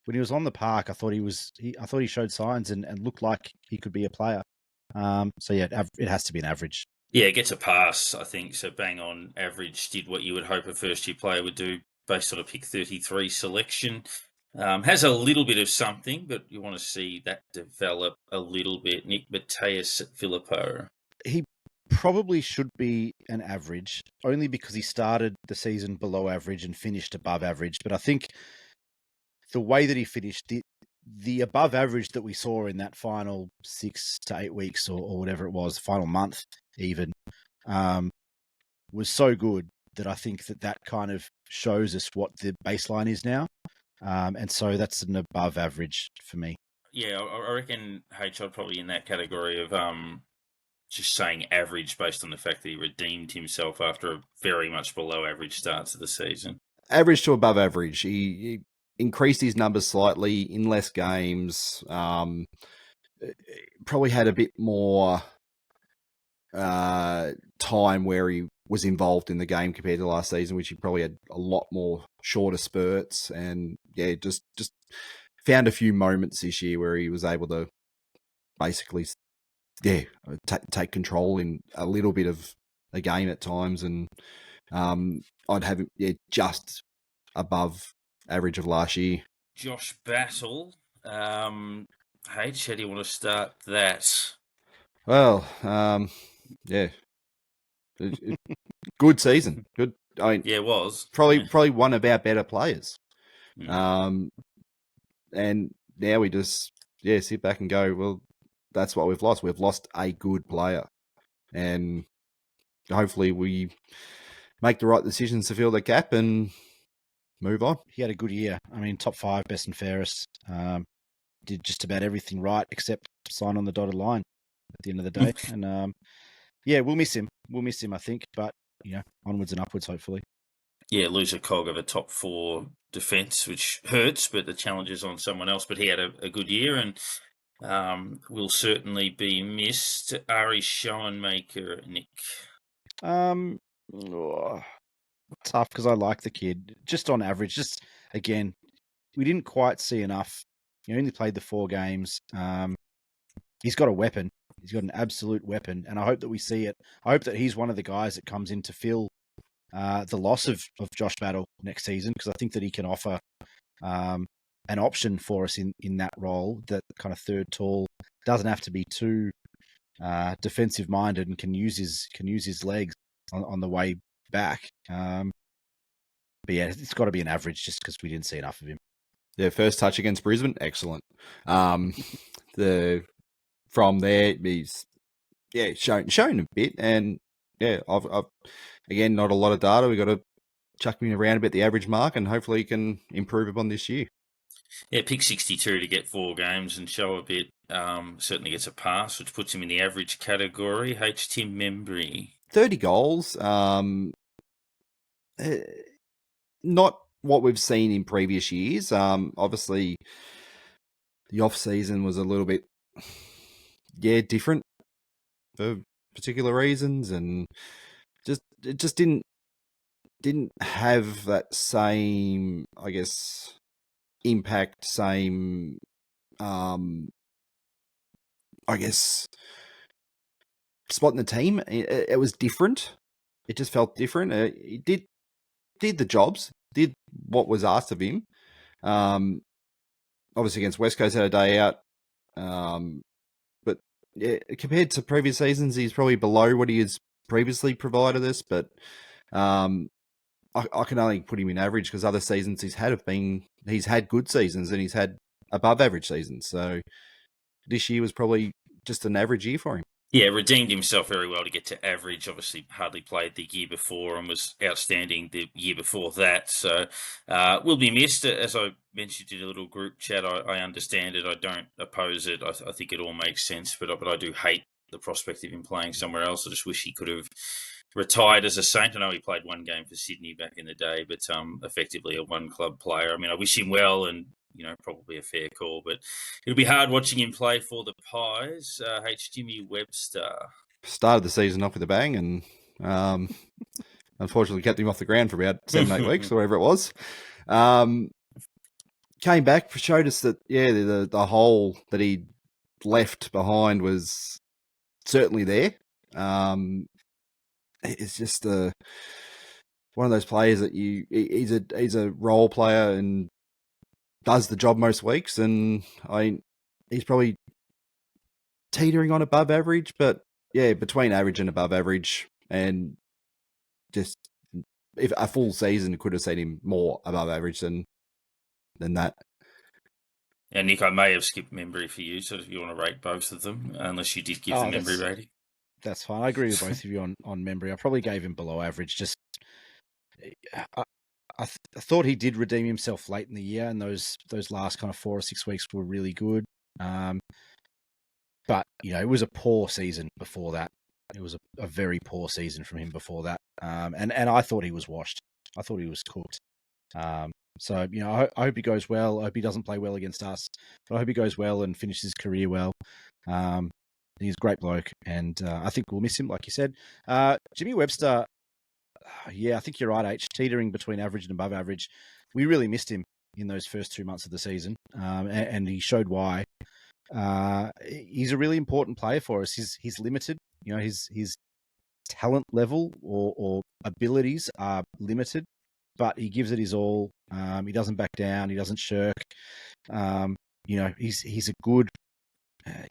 when he was on the park, I thought he showed signs and looked like he could be a player. So yeah, it has to be an average. Yeah, it gets a pass, I think. So bang on average, did what you would hope a first-year player would do based on a pick 33 selection. Has a little bit of something, but you want to see that develop a little bit. Nick Mateus at Filippo. He probably should be an average, only because he started the season below average and finished above average. But I think the way that he finished, the above average that we saw in that final 6 to 8 weeks or whatever it was, final month even, was so good that I think that kind of shows us what the baseline is now. And so that's an above average for me. Yeah, I reckon H, I'd probably in that category of just saying average based on the fact that he redeemed himself after a very much below average start to the season. Average to above average. He increased his numbers slightly in less games. Probably had a bit more time where he was involved in the game compared to last season, which he probably had a lot more shorter spurts. And yeah, just found a few moments this year where he was able to basically, take control in a little bit of a game at times. And I'd have him just above average of last year. Josh Battle. H, how do you want to start that? Well, good season. Good. I mean, Yeah, it was. probably one of our better players. Mm. And now we just sit back and go, well, that's what we've lost. We've lost a good player, and hopefully we make the right decisions to fill the gap and move on. He had a good year. I mean, top 5, best and fairest. Did just about everything right except sign on the dotted line at the end of the day. And we'll miss him. We'll miss him, I think. But onwards and upwards, hopefully. Yeah, lose a cog of a top 4 defence, which hurts, but the challenge is on someone else. But he had a good year and will certainly be missed. Ari Schoenmaker, Nick. Tough because I like the kid. Just on average, just again, we didn't quite see enough. He only played the 4 games. He's got a weapon. He's got an absolute weapon, and I hope that we see it. I hope that he's one of the guys that comes in to fill the loss of Josh Battle next season, because I think that he can offer an option for us in that role. That kind of third tall doesn't have to be too defensive minded and can use his legs on the way back. But yeah, it's got to be an average just because we didn't see enough of him. Their first touch against Brisbane, excellent. From there, he's shown a bit, and I've again not a lot of data. We got to chuck him around a bit the average mark, and hopefully he can improve upon this year. Yeah, pick 62 to get 4 games and show a bit. Certainly gets a pass, which puts him in the average category. H. Tim Membry. 30 goals. Not what we've seen in previous years. Obviously, the off season was a little bit, different for particular reasons, and it just didn't have that same, I guess, impact. Same, I guess, spot in the team. It was different. It just felt different. He did the jobs, did what was asked of him. Obviously against West Coast had a day out. But compared to previous seasons, he's probably below what he has previously provided us. But I can only put him in average because other seasons he's had good seasons and he's had above average seasons. So this year was probably just an average year for him. Yeah, redeemed himself very well to get to average. Obviously, hardly played the year before and was outstanding the year before that. So, will be missed. As I mentioned in a little group chat, I understand it. I don't oppose it. I think it all makes sense. But I do hate the prospect of him playing somewhere else. I just wish he could have retired as a Saint. I know he played 1 game for Sydney back in the day, but effectively a 1-club player. I mean, I wish him well and probably a fair call, but it'll be hard watching him play for the Pies. H. Jimmy Webster. Started the season off with a bang and unfortunately kept him off the ground for about 7-8 weeks or whatever it was. Came back, showed us that, the hole that he left behind was certainly there. It's just one of those players that he's a role player and does the job most weeks, and he's probably teetering on above average, but yeah, between average and above average, and just if a full season could have seen him more above average than that. And Nick, I may have skipped memory for you, so if you want to rate both of them, unless you did give the memory rating. That's fine. I agree with both of you on memory. I probably gave him below average. Just I thought he did redeem himself late in the year, and those last kind of 4 or 6 weeks were really good. But it was a poor season before that. It was a very poor season from him before that. And I thought he was washed. I thought he was cooked. So I hope he goes well. I hope he doesn't play well against us, but I hope he goes well and finishes his career well. He's a great bloke, and I think we'll miss him, like you said. Jimmy Webster, I think you're right, H. Teetering between average and above average. We really missed him in those first 2 months of the season, and he showed why. He's a really important player for us. He's limited. His talent level or abilities are limited, but he gives it his all. He doesn't back down. He doesn't shirk. He's a good.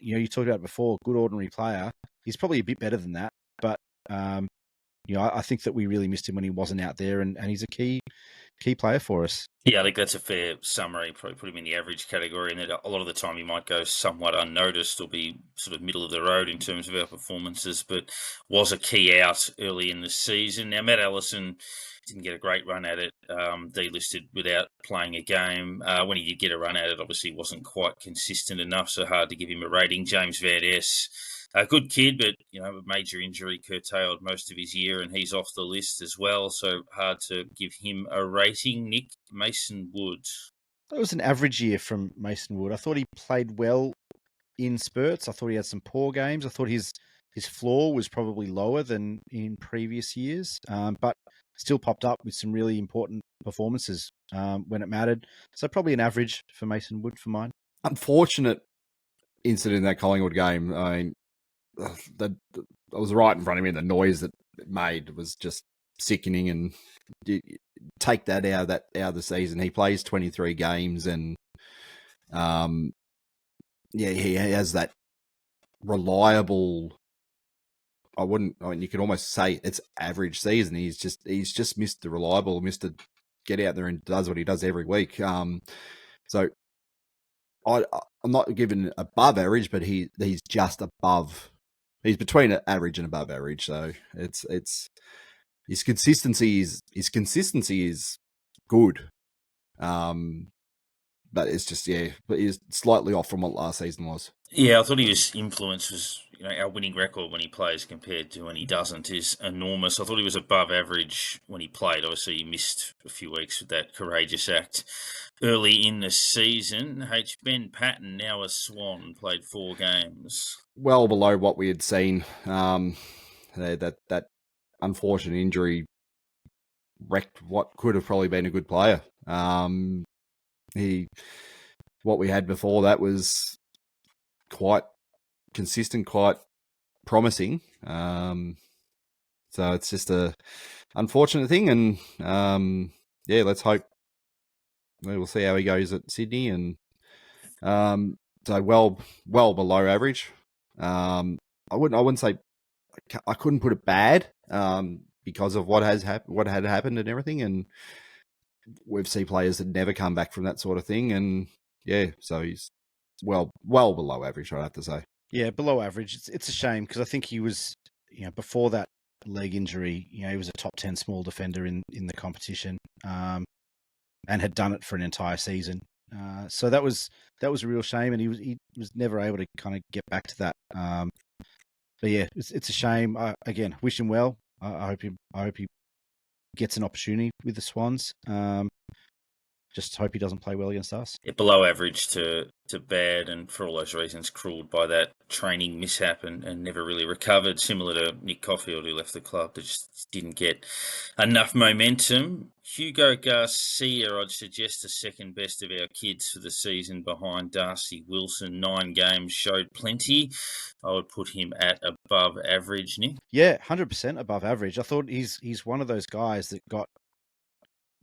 You talked about it before, good ordinary player. He's probably a bit better than that, but I think that we really missed him when he wasn't out there, and he's a key player for us. Yeah, I think that's a fair summary. Probably put him in the average category, and that a lot of the time he might go somewhat unnoticed or be sort of middle of the road in terms of our performances, but was a key out early in the season. Now, Matt Allison didn't get a great run at it, delisted without playing a game. When he did get a run at it, obviously wasn't quite consistent enough, so hard to give him a rating. James Van Ness, a good kid, but a major injury curtailed most of his year, and he's off the list as well. So hard to give him a rating. Nick, Mason Wood. That was an average year from Mason Wood. I thought he played well in spurts. I thought he had some poor games. I thought his floor was probably lower than in previous years, but still popped up with some really important performances when it mattered. So probably an average for Mason Wood for mine. Unfortunate incident in that Collingwood game. I mean, I was right in front of me, and the noise that it made was just sickening. And you take that out of the season. He plays 23 games, and he has that reliable. You could almost say it's average season. He's just missed the reliable, missed to get out there and does what he does every week. So I'm not giving above average, but he's just above. He's between average and above average, so it's his consistency is good, but it's just but he's slightly off from what last season was. Yeah, I thought his influence was, our winning record when he plays compared to when he doesn't is enormous. I thought he was above average when he played. Obviously, he missed a few weeks with that courageous act early in the season. Ben Patton, now a Swan, played 4 games. Well below what we had seen. That unfortunate injury wrecked what could have probably been a good player. What we had before that was quite consistent, quite promising. So it's just a unfortunate thing, and let's hope we'll see how he goes at Sydney. And so well below average. I wouldn't say I couldn't put it bad because of what had happened and everything, and we've seen players that never come back from that sort of thing, and so he's well below average, I'd have to say. Yeah, below average. It's a shame because I think he was, before that leg injury, he was a top 10 small defender in the competition, and had done it for an entire season. So that was a real shame, and he was never able to kind of get back to that. But yeah, it's a shame. Again, wish him well. I hope he gets an opportunity with the Swans. Just hope he doesn't play well against us. Yeah, below average to bad, and for all those reasons, cruelled by that training mishap and never really recovered. Similar to Nick Caulfield, who left the club, that just didn't get enough momentum. Hugo Garcia, I'd suggest the second best of our kids for the season behind Darcy Wilson. 9 games showed plenty. I would put him at above average, Nick. Yeah, 100% above average. I thought he's one of those guys that got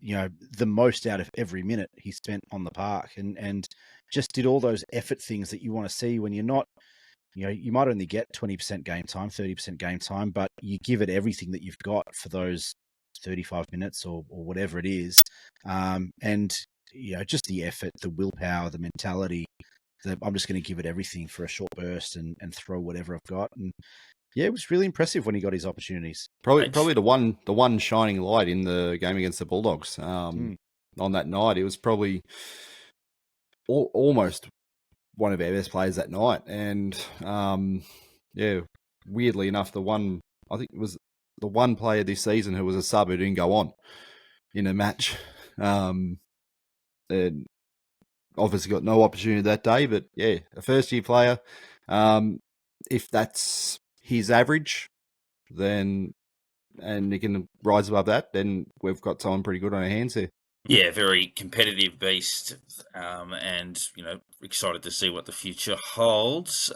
the most out of every minute he spent on the park, and just did all those effort things that you want to see when you're not, you might only get 20% game time, 30% game time, but you give it everything that you've got for those 35 minutes or whatever it is. And just the effort, the willpower, the mentality that I'm just going to give it everything for a short burst and throw whatever I've got. And yeah, it was really impressive when he got his opportunities. Probably the one shining light in the game against the Bulldogs on that night. It was probably almost one of our best players that night. And weirdly enough, I think it was the one player this season who was a sub who didn't go on in a match. And obviously got no opportunity that day, but yeah, a first-year player. If that's his average, then and he can rise above that, then we've got someone pretty good on our hands here. Yeah, very competitive beast, and excited to see what the future holds.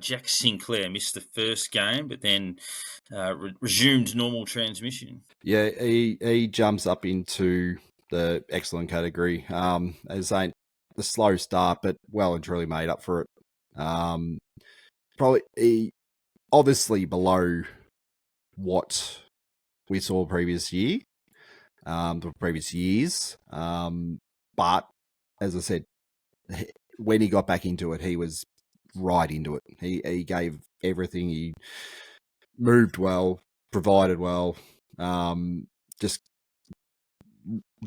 Jack Sinclair missed the first game, but then resumed normal transmission. Yeah, he jumps up into the excellent category. As ain't the slow start, but well and truly made up for it. Probably obviously below what we saw previous year, the previous years. But as I said, when he got back into it, he was right into it. He gave everything. He moved well, provided well. Just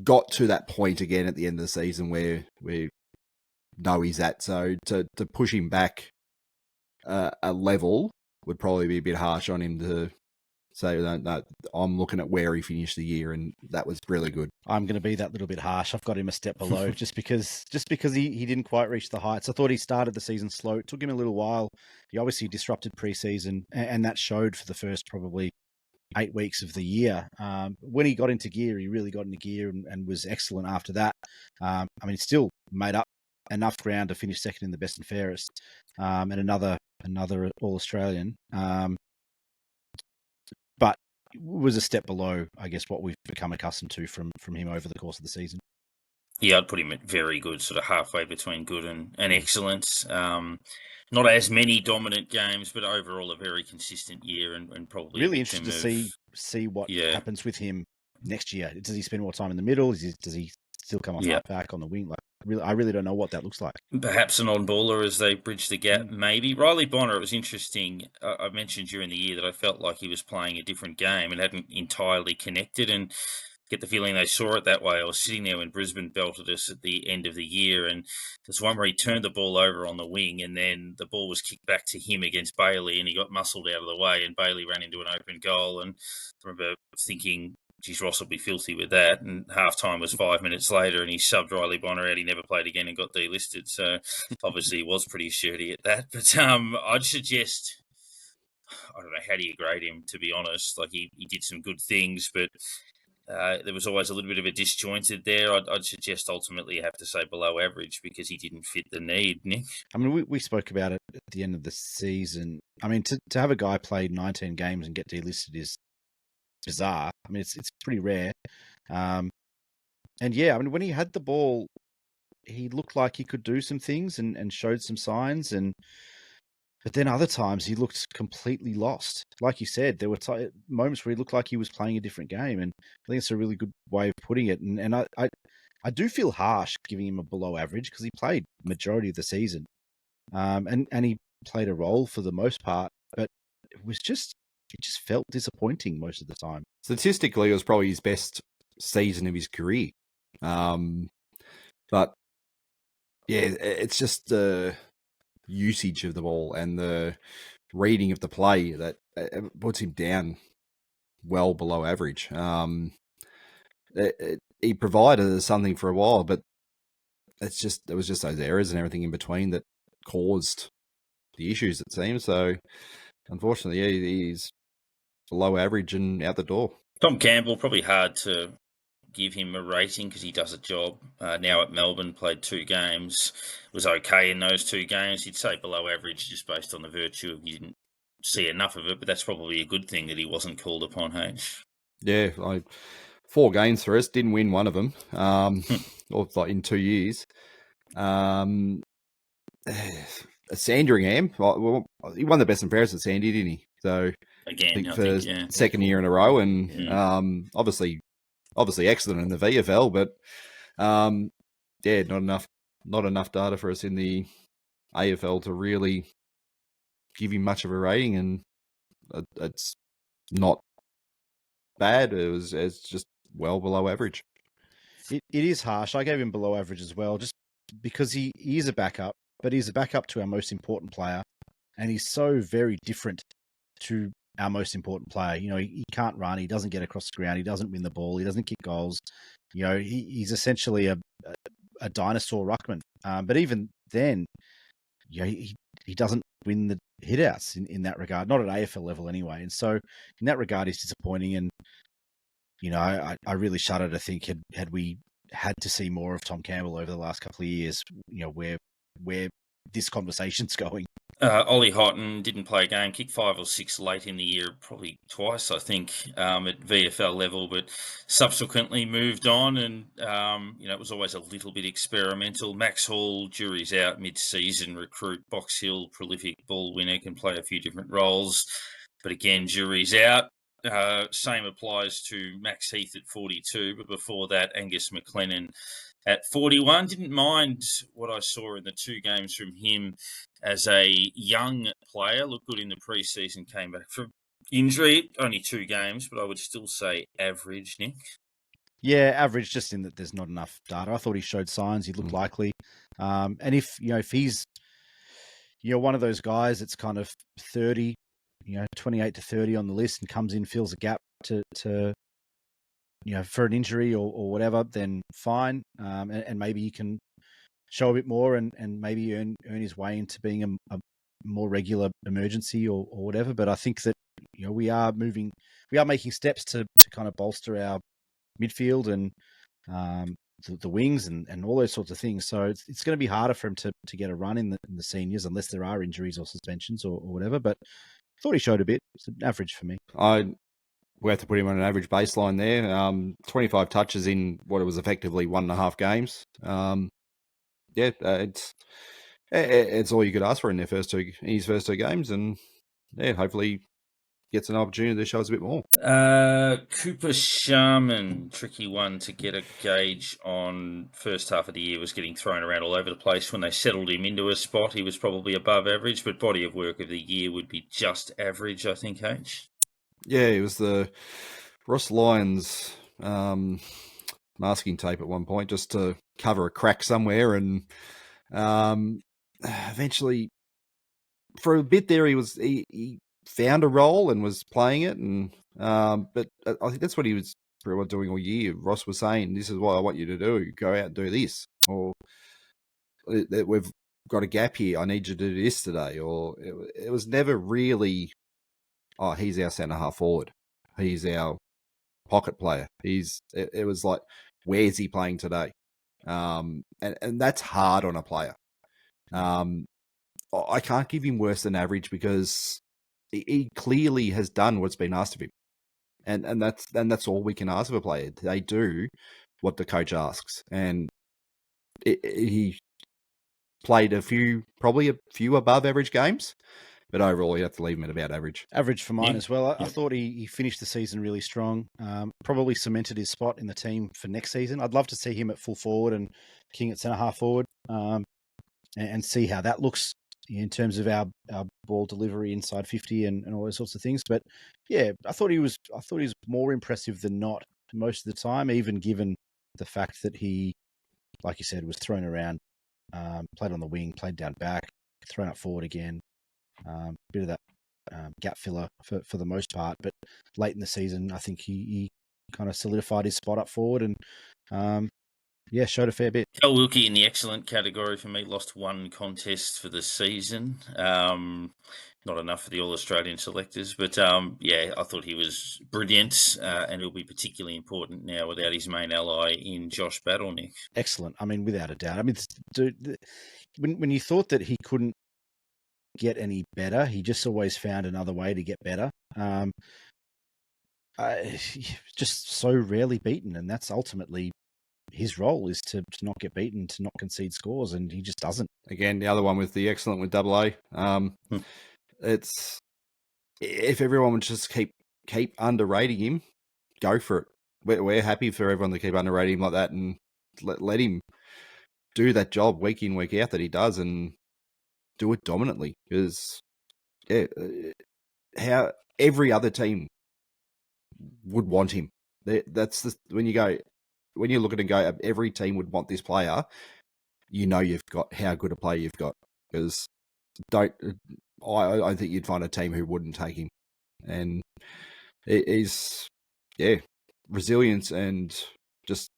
got to that point again at the end of the season where we know he's at. So to push him back a level would probably be a bit harsh on him to say, no, I'm looking at where he finished the year, and that was really good. I'm going to be that little bit harsh. I've got him a step below just because he didn't quite reach the heights. I thought he started the season slow. It took him a little while. He obviously disrupted preseason, and that showed for the first probably 8 weeks of the year. When he got into gear, he really got into gear and was excellent after that. He still made up enough ground to finish second in the best and fairest, and another All-Australian. But it was a step below, I guess, what we've become accustomed to from him over the course of the season. Yeah, I'd put him at very good, sort of halfway between good and excellent. Not as many dominant games, but overall a very consistent year and probably really interested to see what happens with him next year. Does he spend more time in the middle? Does he still come off halfback on the wing? I really don't know what that looks like. Perhaps an on-baller as they bridge the gap, maybe. Riley Bonner, it was interesting. I mentioned during the year that I felt like he was playing a different game and hadn't entirely connected, and get the feeling they saw it that way. I was sitting there when Brisbane belted us at the end of the year, and there's one where he turned the ball over on the wing, and then the ball was kicked back to him against Bailey, and he got muscled out of the way, and Bailey ran into an open goal. And I remember thinking, geez, Ross will be filthy with that. And halftime was 5 minutes later, and he subbed Riley Bonner out. He never played again and got delisted. So obviously he was pretty shirty at that. But I'd suggest, I don't know, how do you grade him, to be honest? Like he did some good things, but there was always a little bit of a disjointed there. I'd suggest ultimately you have to say below average because he didn't fit the need, Nick. We spoke about it at the end of the season. To have a guy play 19 games and get delisted is bizarre. It's pretty rare. When he had the ball, he looked like he could do some things and showed some signs. But then other times he looked completely lost. Like you said, there were moments where he looked like he was playing a different game, and I think it's a really good way of putting it. And I do feel harsh giving him a below average because he played majority of the season, and he played a role for the most part, but it just felt disappointing most of the time. Statistically, it was probably his best season of his career. But yeah, it's just the usage of the ball and the reading of the play that puts him down well below average. He provided something for a while, but it was just those errors and everything in between that caused the issues, it seems. So unfortunately, he's below average and out the door. Tom Campbell, probably hard to give him a rating because he does a job. Now at Melbourne, played 2 games, was okay in those 2 games. He'd say below average just based on the virtue of you didn't see enough of it, but that's probably a good thing that he wasn't called upon, H. Yeah, I 4 games for us, didn't win one of them, or like in 2 years. Sandringham, well, he won the best and fairest at Sandy, didn't he? So Again, I think yeah. second year in a row, and obviously excellent in the VFL, but not enough data for us in the AFL to really give him much of a rating, and it's not bad. It's just well below average. It is harsh. I gave him below average as well, just because he is a backup, but he's a backup to our most important player, and he's so very different to our most important player. You know, he can't run, he doesn't get across the ground, he doesn't win the ball, he doesn't kick goals. You know, he's essentially a dinosaur ruckman. But even then, you know, he doesn't win the hitouts in that regard, not at AFL level anyway. And so in that regard, he's disappointing. And, you know, I really shudder to think had we had to see more of Tom Campbell over the last couple of years, you know, where this conversation's going. Ollie Houghton didn't play a game, kicked 5 or 6 late in the year, probably twice, I think, at VFL level, but subsequently moved on, and you know, it was always a little bit experimental. Max Hall, jury's out, mid-season recruit. Box Hill, prolific ball winner, can play a few different roles, but again, jury's out. Same applies to Max Heath at 42, but before that, Angus McLennan at 41. Didn't mind what I saw in the 2 games from him as a young player. Looked good in the pre-season, came back from injury. Only 2 games, but I would still say average, Nick. Yeah, average, just in that there's not enough data. I thought he showed signs, he looked likely. And if he's, one of those guys that's kind of 30, 28 to 30 on the list and comes in, fills a gap to for an injury or whatever, then fine. And maybe he can show a bit more and maybe earn his way into being a more regular emergency or whatever. But I think that, we are making steps to kind of bolster our midfield and the wings and all those sorts of things. So it's going to be harder for him to get a run in the seniors unless there are injuries or suspensions or whatever. But I thought he showed a bit. It's an average for me. We have to put him on an average baseline there. 25 touches in what it was effectively 1.5 games. It's all you could ask for in his first 2 games, and hopefully gets an opportunity to show us a bit more. Cooper Sharman, tricky one to get a gauge on. First half of the year was getting thrown around all over the place. When they settled him into a spot, he was probably above average, but body of work of the year would be just average, I think, H. Yeah, it was the Ross Lyons masking tape at one point just to cover a crack somewhere, and eventually, for a bit there, he found a role and was playing it, and but I think that's what he was pretty well doing all year. Ross was saying, "This is what I want you to do: go out and do this," or "We've got a gap here. I need you to do this today." Or it was never really, "Oh, he's our centre half forward. He's our pocket player." It was like, "Where's he playing today?" And that's hard on a player. I can't give him worse than average because he clearly has done what's been asked of him, and that's all we can ask of a player. They do what the coach asks, and he played probably a few above average games, but overall you have to leave him at about average. Average for mine as well. I thought he finished the season really strong. Probably cemented his spot in the team for next season. I'd love to see him at full forward and King at centre half forward, and see how that looks in terms of our ball delivery inside 50 and all those sorts of things. But yeah, I thought he was more impressive than not most of the time, even given the fact that he, like you said, was thrown around, played on the wing, played down back, thrown up forward again. Bit of that gap filler for the most part, but late in the season, I think he kind of solidified his spot up forward and showed a fair bit. Cal Wilkie in the excellent category for me, lost 1 contest for the season. Not enough for the All-Australian selectors, but I thought he was brilliant, and it'll be particularly important now without his main ally in Josh Battleneck. Excellent. I mean, without a doubt. I mean, when you thought that he couldn't get any better, he just always found another way to get better. just so rarely beaten, and that's ultimately his role, is to not get beaten, to not concede scores, and he just doesn't. Again, the other one with the excellent with AA. It's if everyone would just keep underrating him, go for it. We're happy for everyone to keep underrating him like that, and let him do that job week in, week out that he does, and do it dominantly. Because how every other team would want him. That's when you look at it and go, every team would want this player. You know you've got how good a player you've got. Because I think you'd find a team who wouldn't take him. And he's resilience and just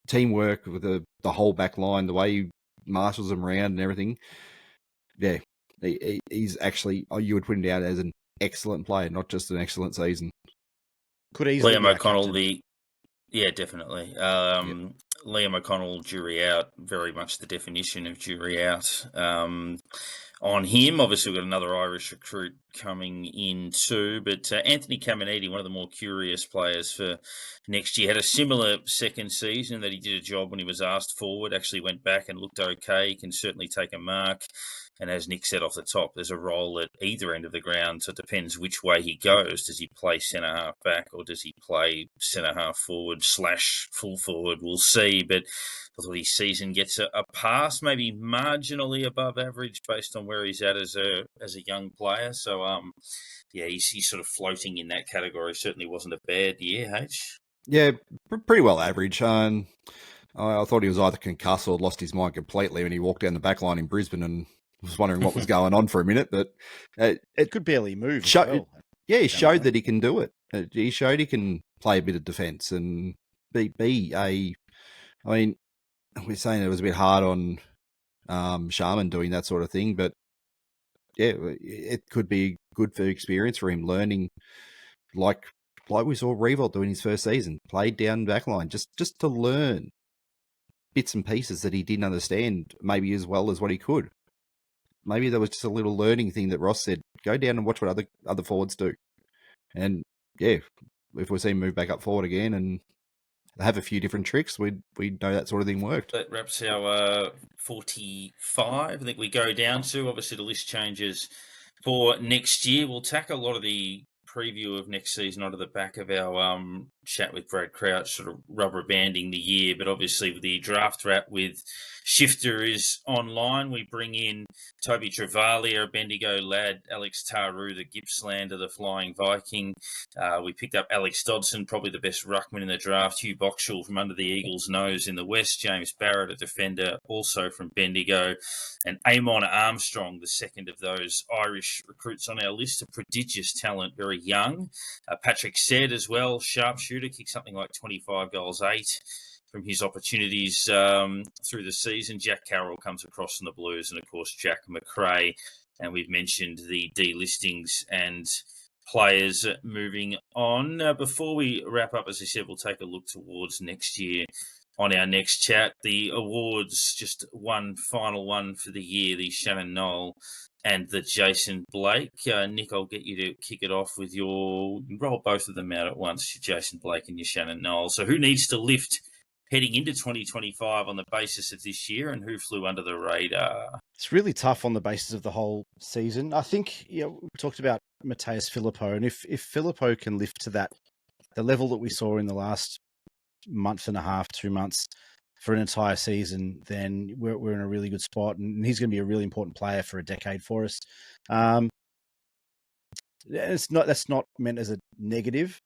teamwork with the whole back line, the way he marshals them around and everything. Yeah, he's actually, you would put him down as an excellent player, not just an excellent season. Could easily Liam be our O'Connell, captain. Yeah, definitely. Liam O'Connell, jury out, very much the definition of jury out. On him, obviously, we've got another Irish recruit coming in too, but Anthony Caminiti, one of the more curious players for next year, had a similar second season that he did a job when he was asked forward, actually went back and looked okay. He can certainly take a mark. And as Nick said off the top, there's a role at either end of the ground, so it depends which way he goes. Does he play centre-half back, or does he play centre-half forward / full forward? We'll see, but I thought his season gets a pass, maybe marginally above average based on where he's at as a young player. So, he's sort of floating in that category. Certainly wasn't a bad year, H. Yeah, pretty well average. I thought he was either concussed or lost his mind completely when he walked down the back line in Brisbane, and was wondering what was going on for a minute. But it could barely move as well. He showed that he can do it. He showed he can play a bit of defence and be a. I mean, we're saying it was a bit hard on Sharman doing that sort of thing, but yeah, it could be good for experience for him, learning like we saw Revolt doing his first season, played down backline just to learn bits and pieces that he didn't understand maybe as well as what he could. Maybe there was just a little learning thing that Ross said, go down and watch what other forwards do. And yeah, if we see him move back up forward again and have a few different tricks, we'd know that sort of thing worked. That wraps our 45. I think we go down to, obviously the list changes for next year. We'll tack a lot of the preview of next season onto the back of our chat with Brad Crouch, sort of rubber banding the year. But obviously the draft wrap with Shifter is online. We bring in Toby Travalia, a Bendigo lad, Alex Taru, the Gippslander, the Flying Viking. We picked up Alex Dodson, probably the best ruckman in the draft, Hugh Boxall from under the Eagles' nose in the West, James Barrett, a defender, also from Bendigo, and Amon Armstrong, the second of those Irish recruits on our list, a prodigious talent, very young. Patrick Said as well, sharpshooter, kicked something like 25 goals, 8 from his opportunities through the season. Jack Carroll comes across from the Blues, and of course Jack McRae. And we've mentioned the delistings and players moving on. Before we wrap up, as I said, we'll take a look towards next year on our next chat. The awards, just one final one for the year, the Shannon Noll and the Jason Blake. Nick, I'll get you to kick it off with you roll both of them out at once, your Jason Blake and your Shannon Noll. So who needs to lift heading into 2025 on the basis of this year, and who flew under the radar? It's really tough on the basis of the whole season. I think, we talked about Mateus Filippo, and if Filippo can lift to the level that we saw in the last month and a half, 2 months for an entire season, then we're in a really good spot, and he's going to be a really important player for a decade for us. That's not meant as a negative,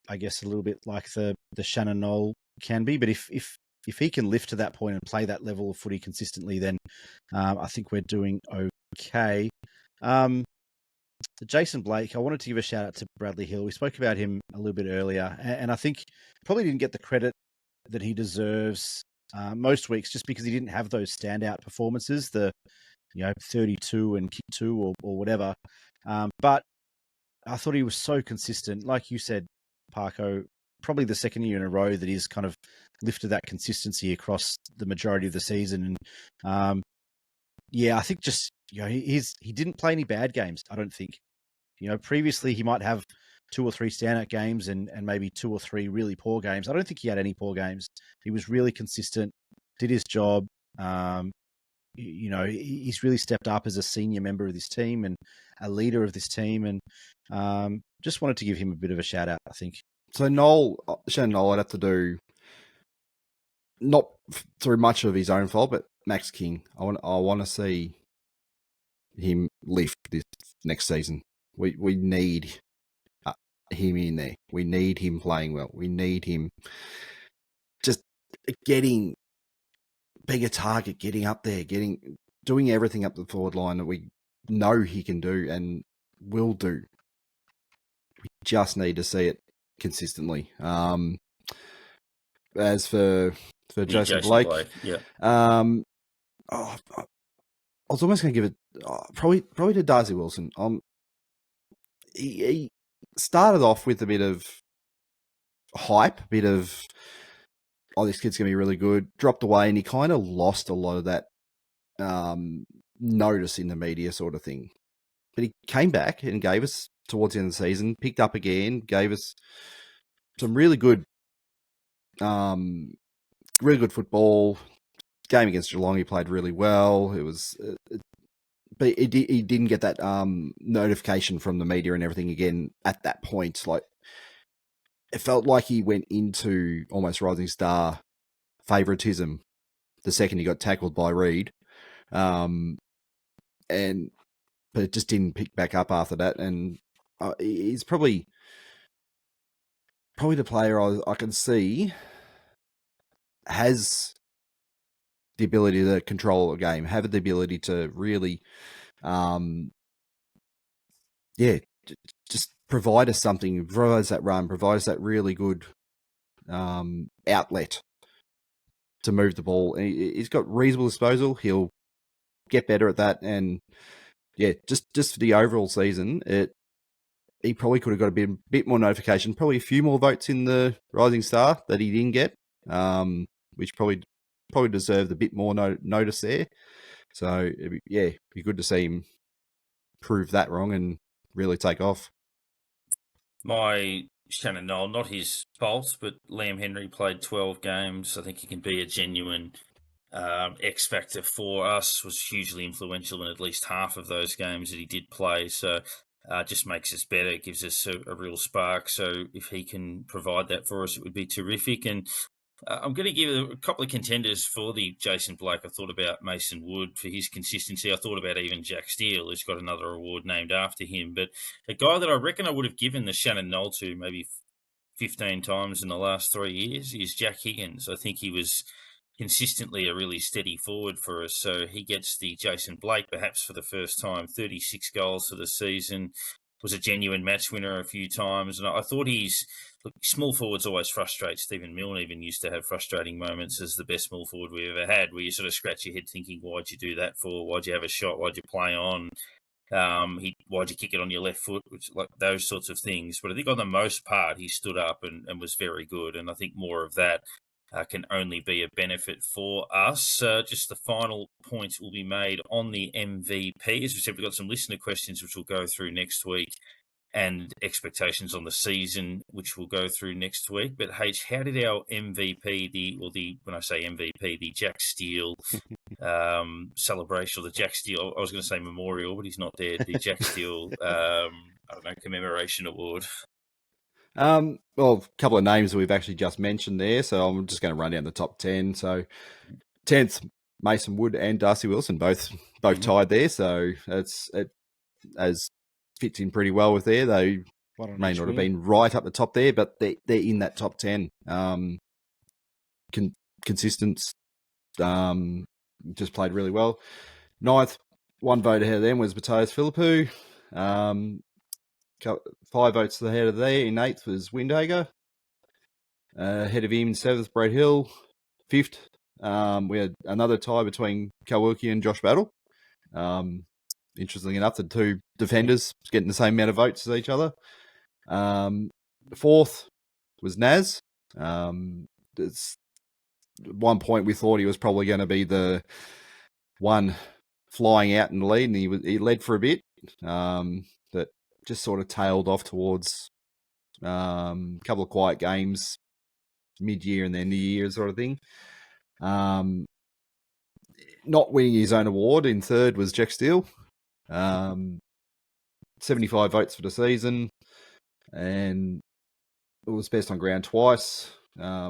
I guess, a little bit like the Shannon Noll can be, but if he can lift to that point and play that level of footy consistently, then I think we're doing okay. Jason Blake, I wanted to give a shout out to Bradley Hill. We spoke about him a little bit earlier, and I think probably didn't get the credit that he deserves most weeks, just because he didn't have those standout performances, the 32 and kick 2 or whatever. But I thought he was so consistent, like you said, Parko. Probably the second year in a row that he's kind of lifted that consistency across the majority of the season. And I think just he didn't play any bad games. I don't think. Previously he might have 2 or 3 standout games and maybe 2 or 3 really poor games. I don't think he had any poor games. He was really consistent, did his job. He's really stepped up as a senior member of this team and a leader of this team. And just wanted to give him a bit of a shout out, I think. So Shannon Noll would have to do, not through much of his own fault, but Max King. I want to see him lift this next season. We need him in there. We need him playing well. We need him just being a target, getting up there, doing everything up the forward line that we know he can do and will do. We just need to see it consistently. As for Jason Blake, yeah. I was almost going to give it probably to Darcy Wilson. He started off with a bit of hype, this kid's going to be really good, dropped away, and he kind of lost a lot of that notice in the media sort of thing. But he came back and gave us, towards the end of the season, picked up again, gave us some really good football. Game against Geelong, he played really well. It was, but he didn't get that notification from the media and everything again at that point. Like, it felt like he went into almost rising star favoritism the second he got tackled by Reed, but it just didn't pick back up after that. And he's probably the player I can see has the ability to control a game, have the ability to really, just provide us something, provide us that run, provide us that really good outlet to move the ball. He's got reasonable disposal. He'll get better at that. And just for the overall season, he probably could have got a bit more notification, probably a few more votes in the Rising Star that he didn't get, which probably deserved a bit more notice there. So it'd be good to see him prove that wrong and really take off. My Shannon Noll, not his fault, but Liam Henry played 12 games. I think he can be a genuine X factor for us. Was hugely influential in at least half of those games that he did play. So just makes us better, gives us a real spark. So if he can provide that for us, it would be terrific. And I'm going to give a couple of contenders for the Jason Blake. I thought about Mason Wood for his consistency. I thought about even Jack Steele, who's got another award named after him. But a guy that I reckon I would have given the Shannon Noll to maybe 15 times in the last 3 years is Jack Higgins. I think he was consistently a really steady forward for us. So he gets the Jason Blake, perhaps for the first time, 36 goals for the season. Was a genuine match winner a few times. And I thought small forwards always frustrate. Stephen Milne even used to have frustrating moments as the best small forward we ever had, where you sort of scratch your head thinking, why'd you do that for? Why'd you have a shot? Why'd you play on? Why'd you kick it on your left foot? Like those sorts of things. But I think on the most part, he stood up and was very good. And I think more of that can only be a benefit for us. Just the final point will be made on the MVP. As we said, we've got some listener questions which we'll go through next week, and expectations on the season, which we'll go through next week. But H, how did our MVP, when I say MVP, the Jack Steele celebration, or the Jack Steele, I was going to say memorial, but he's not there, the Jack Steele, commemoration award? Well, a couple of names that we've actually just mentioned there, so I'm just going to run down the top 10. So 10th, Mason Wood and Darcy Wilson, both tied there, so it as fits in pretty well with there. They may not have been right up the top there, but they're in that top 10. Consistent, just played really well. 9th, one vote ahead of them was Matthias Philippou. 5 votes ahead of there. In 8th was Windhager. Ahead of him in 7th, Brett Hill. 5th, we had another tie between Cal Wilkie and Josh Battle. Interestingly enough, the two defenders getting the same amount of votes as each other. 4th was Naz. At one point, we thought he was probably going to be the one flying out in the lead, and he led for a bit, but just sort of tailed off towards Couple of quiet games mid-year and then the year sort of thing. Not winning his own award in third was Jack Steele. 75 votes for the season, and it was best on ground twice,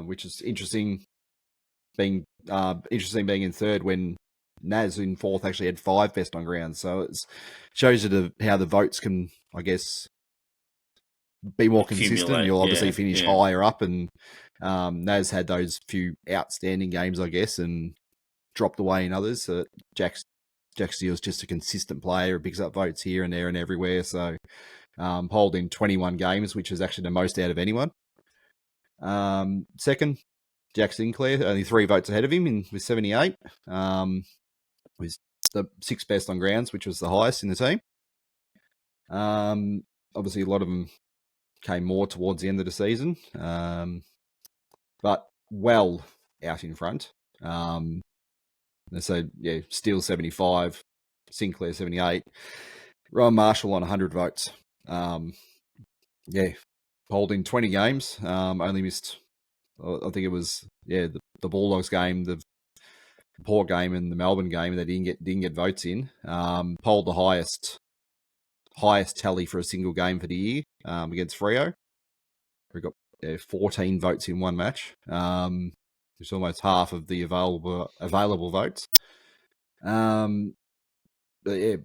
which is interesting. Being in third when Naz in fourth actually had 5 best on ground. So it shows you how the votes can, I guess, be more consistent. You'll obviously finish higher up, and Naz had those few outstanding games, I guess, and dropped away in others. So Jack Steele's just a consistent player who picks up votes here and there and everywhere. So polled in 21 games, which is actually the most out of anyone. Second, Jack Sinclair, only 3 votes ahead of him with 78. Was the 6th best on grounds, which was the highest in the team. Obviously, a lot of them came more towards the end of the season, but well out in front. So, Steele 75, Sinclair 78, Rowan Marshall on 100 votes. Polled in 20 games, only missed, I think it was, the Bulldogs game, the Port game, and the Melbourne game that didn't get votes in. Polled the highest tally for a single game for the year against Freo. We got 14 votes in one match. It's almost half of the available votes. But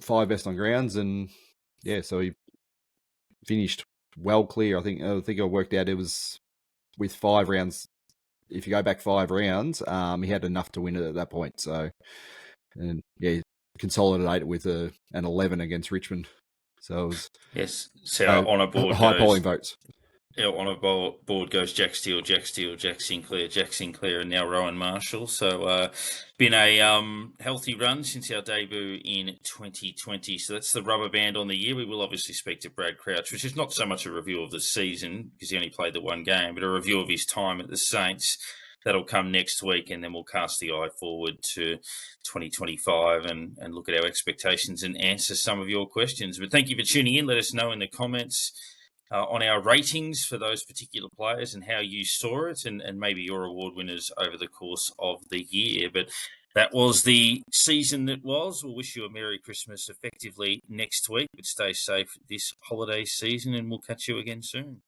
5 best on grounds, and so he finished well clear. I think I worked out it was with 5 rounds. If you go back 5 rounds, he had enough to win it at that point. So, and consolidate it with an 11 against Richmond. So it was on a board high polling votes. On a board goes Jack Steele, Jack Sinclair, and now Rowan Marshall. So been a healthy run since our debut in 2020. So that's the rubber band on the year. We will obviously speak to Brad Crouch, which is not so much a review of the season because he only played the 1 game, but a review of his time at the Saints. That'll come next week, and then we'll cast the eye forward to 2025 and look at our expectations and answer some of your questions. But thank you for tuning in. Let us know in the comments on our ratings for those particular players and how you saw it, and maybe your award winners over the course of the year. But that was the season that was. We'll wish you a Merry Christmas effectively next week, but stay safe this holiday season, and we'll catch you again soon.